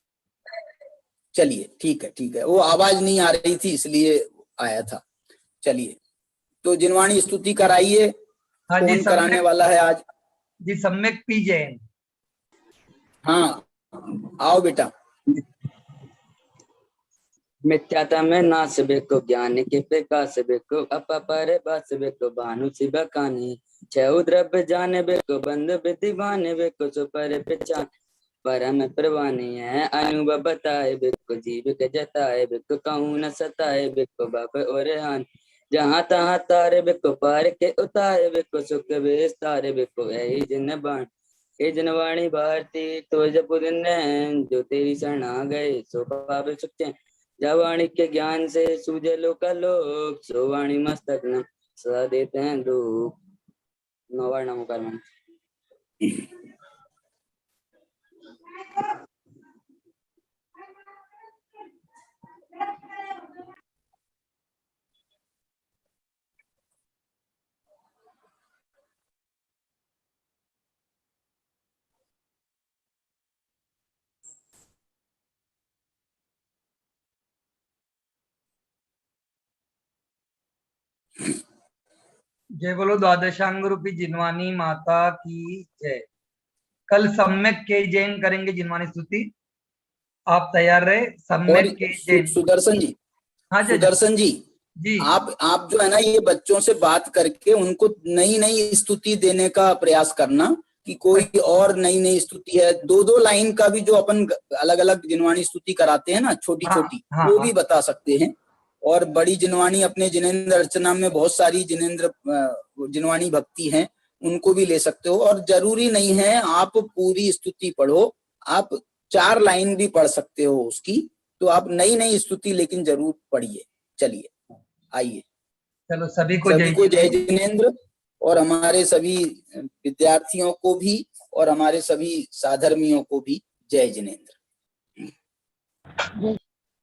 चलिए ठीक है, वो आवाज नहीं आ रही थी इसलिए आया था। चलिए तो जिनवाणी स्तुति कराइए। हाँ कौन कराने वाला है आज? जी सम्यक पी जैन। हाँ आओ बेटा। मिथ्याता में नाश बेको ज्ञान के प्रकाश बेको अपर बस बेको भानु शिव कानी छह द्रव्य जाने बेको बंद विधिवान बेको सुपर पहचान परम प्रवानी है अनुभव बताए बेको जीव के जताए बेको कहूँ न सताए बेको बाप और हान जहाँ तहाँ तारे बेको पार के उतारे बेको सुख बेस तारे बेको यही जिन बाण ये जनवाणी भारती तो जब दिन जो तेरी शरण आ गए सो पावे सुख जवाणी के ज्ञान से सूझे लोक सो वाणी मस्तक न सदा देते हैं दुख। नौवार नमो कर्म। जय बोलो द्वादशांग रूपी जिनवानी माता की जय। कल सम्यक के जैन करेंगे जिनवानी स्तुति, आप तैयार रहे। सम्यक के जैन। सुदर्शन जी, हाँ सुदर्शन जी आप जो है ना ये बच्चों से बात करके उनको नई नई स्तुति देने का प्रयास करना कि कोई और नई स्तुति है। 2-2 लाइन का भी जो अपन अलग अलग जिनवाणी स्तुति कराते हैं ना छोटी छोटी, वो भी बता सकते हैं। और बड़ी जिनवाणी अपने जिनेंद्र अर्चना में बहुत सारी जिनवाणी भक्ति हैं, उनको भी ले सकते हो। और जरूरी नहीं है आप पूरी स्तुति पढ़ो, आप 4 लाइन भी पढ़ सकते हो उसकी। तो आप नई स्तुति लेकिन जरूर पढ़िए। चलिए आइए। चलो सभी को जय जिनेंद्र, और हमारे सभी विद्यार्थियों को भी और हमारे सभी साधर्मियों को भी जय जिनेंद्र।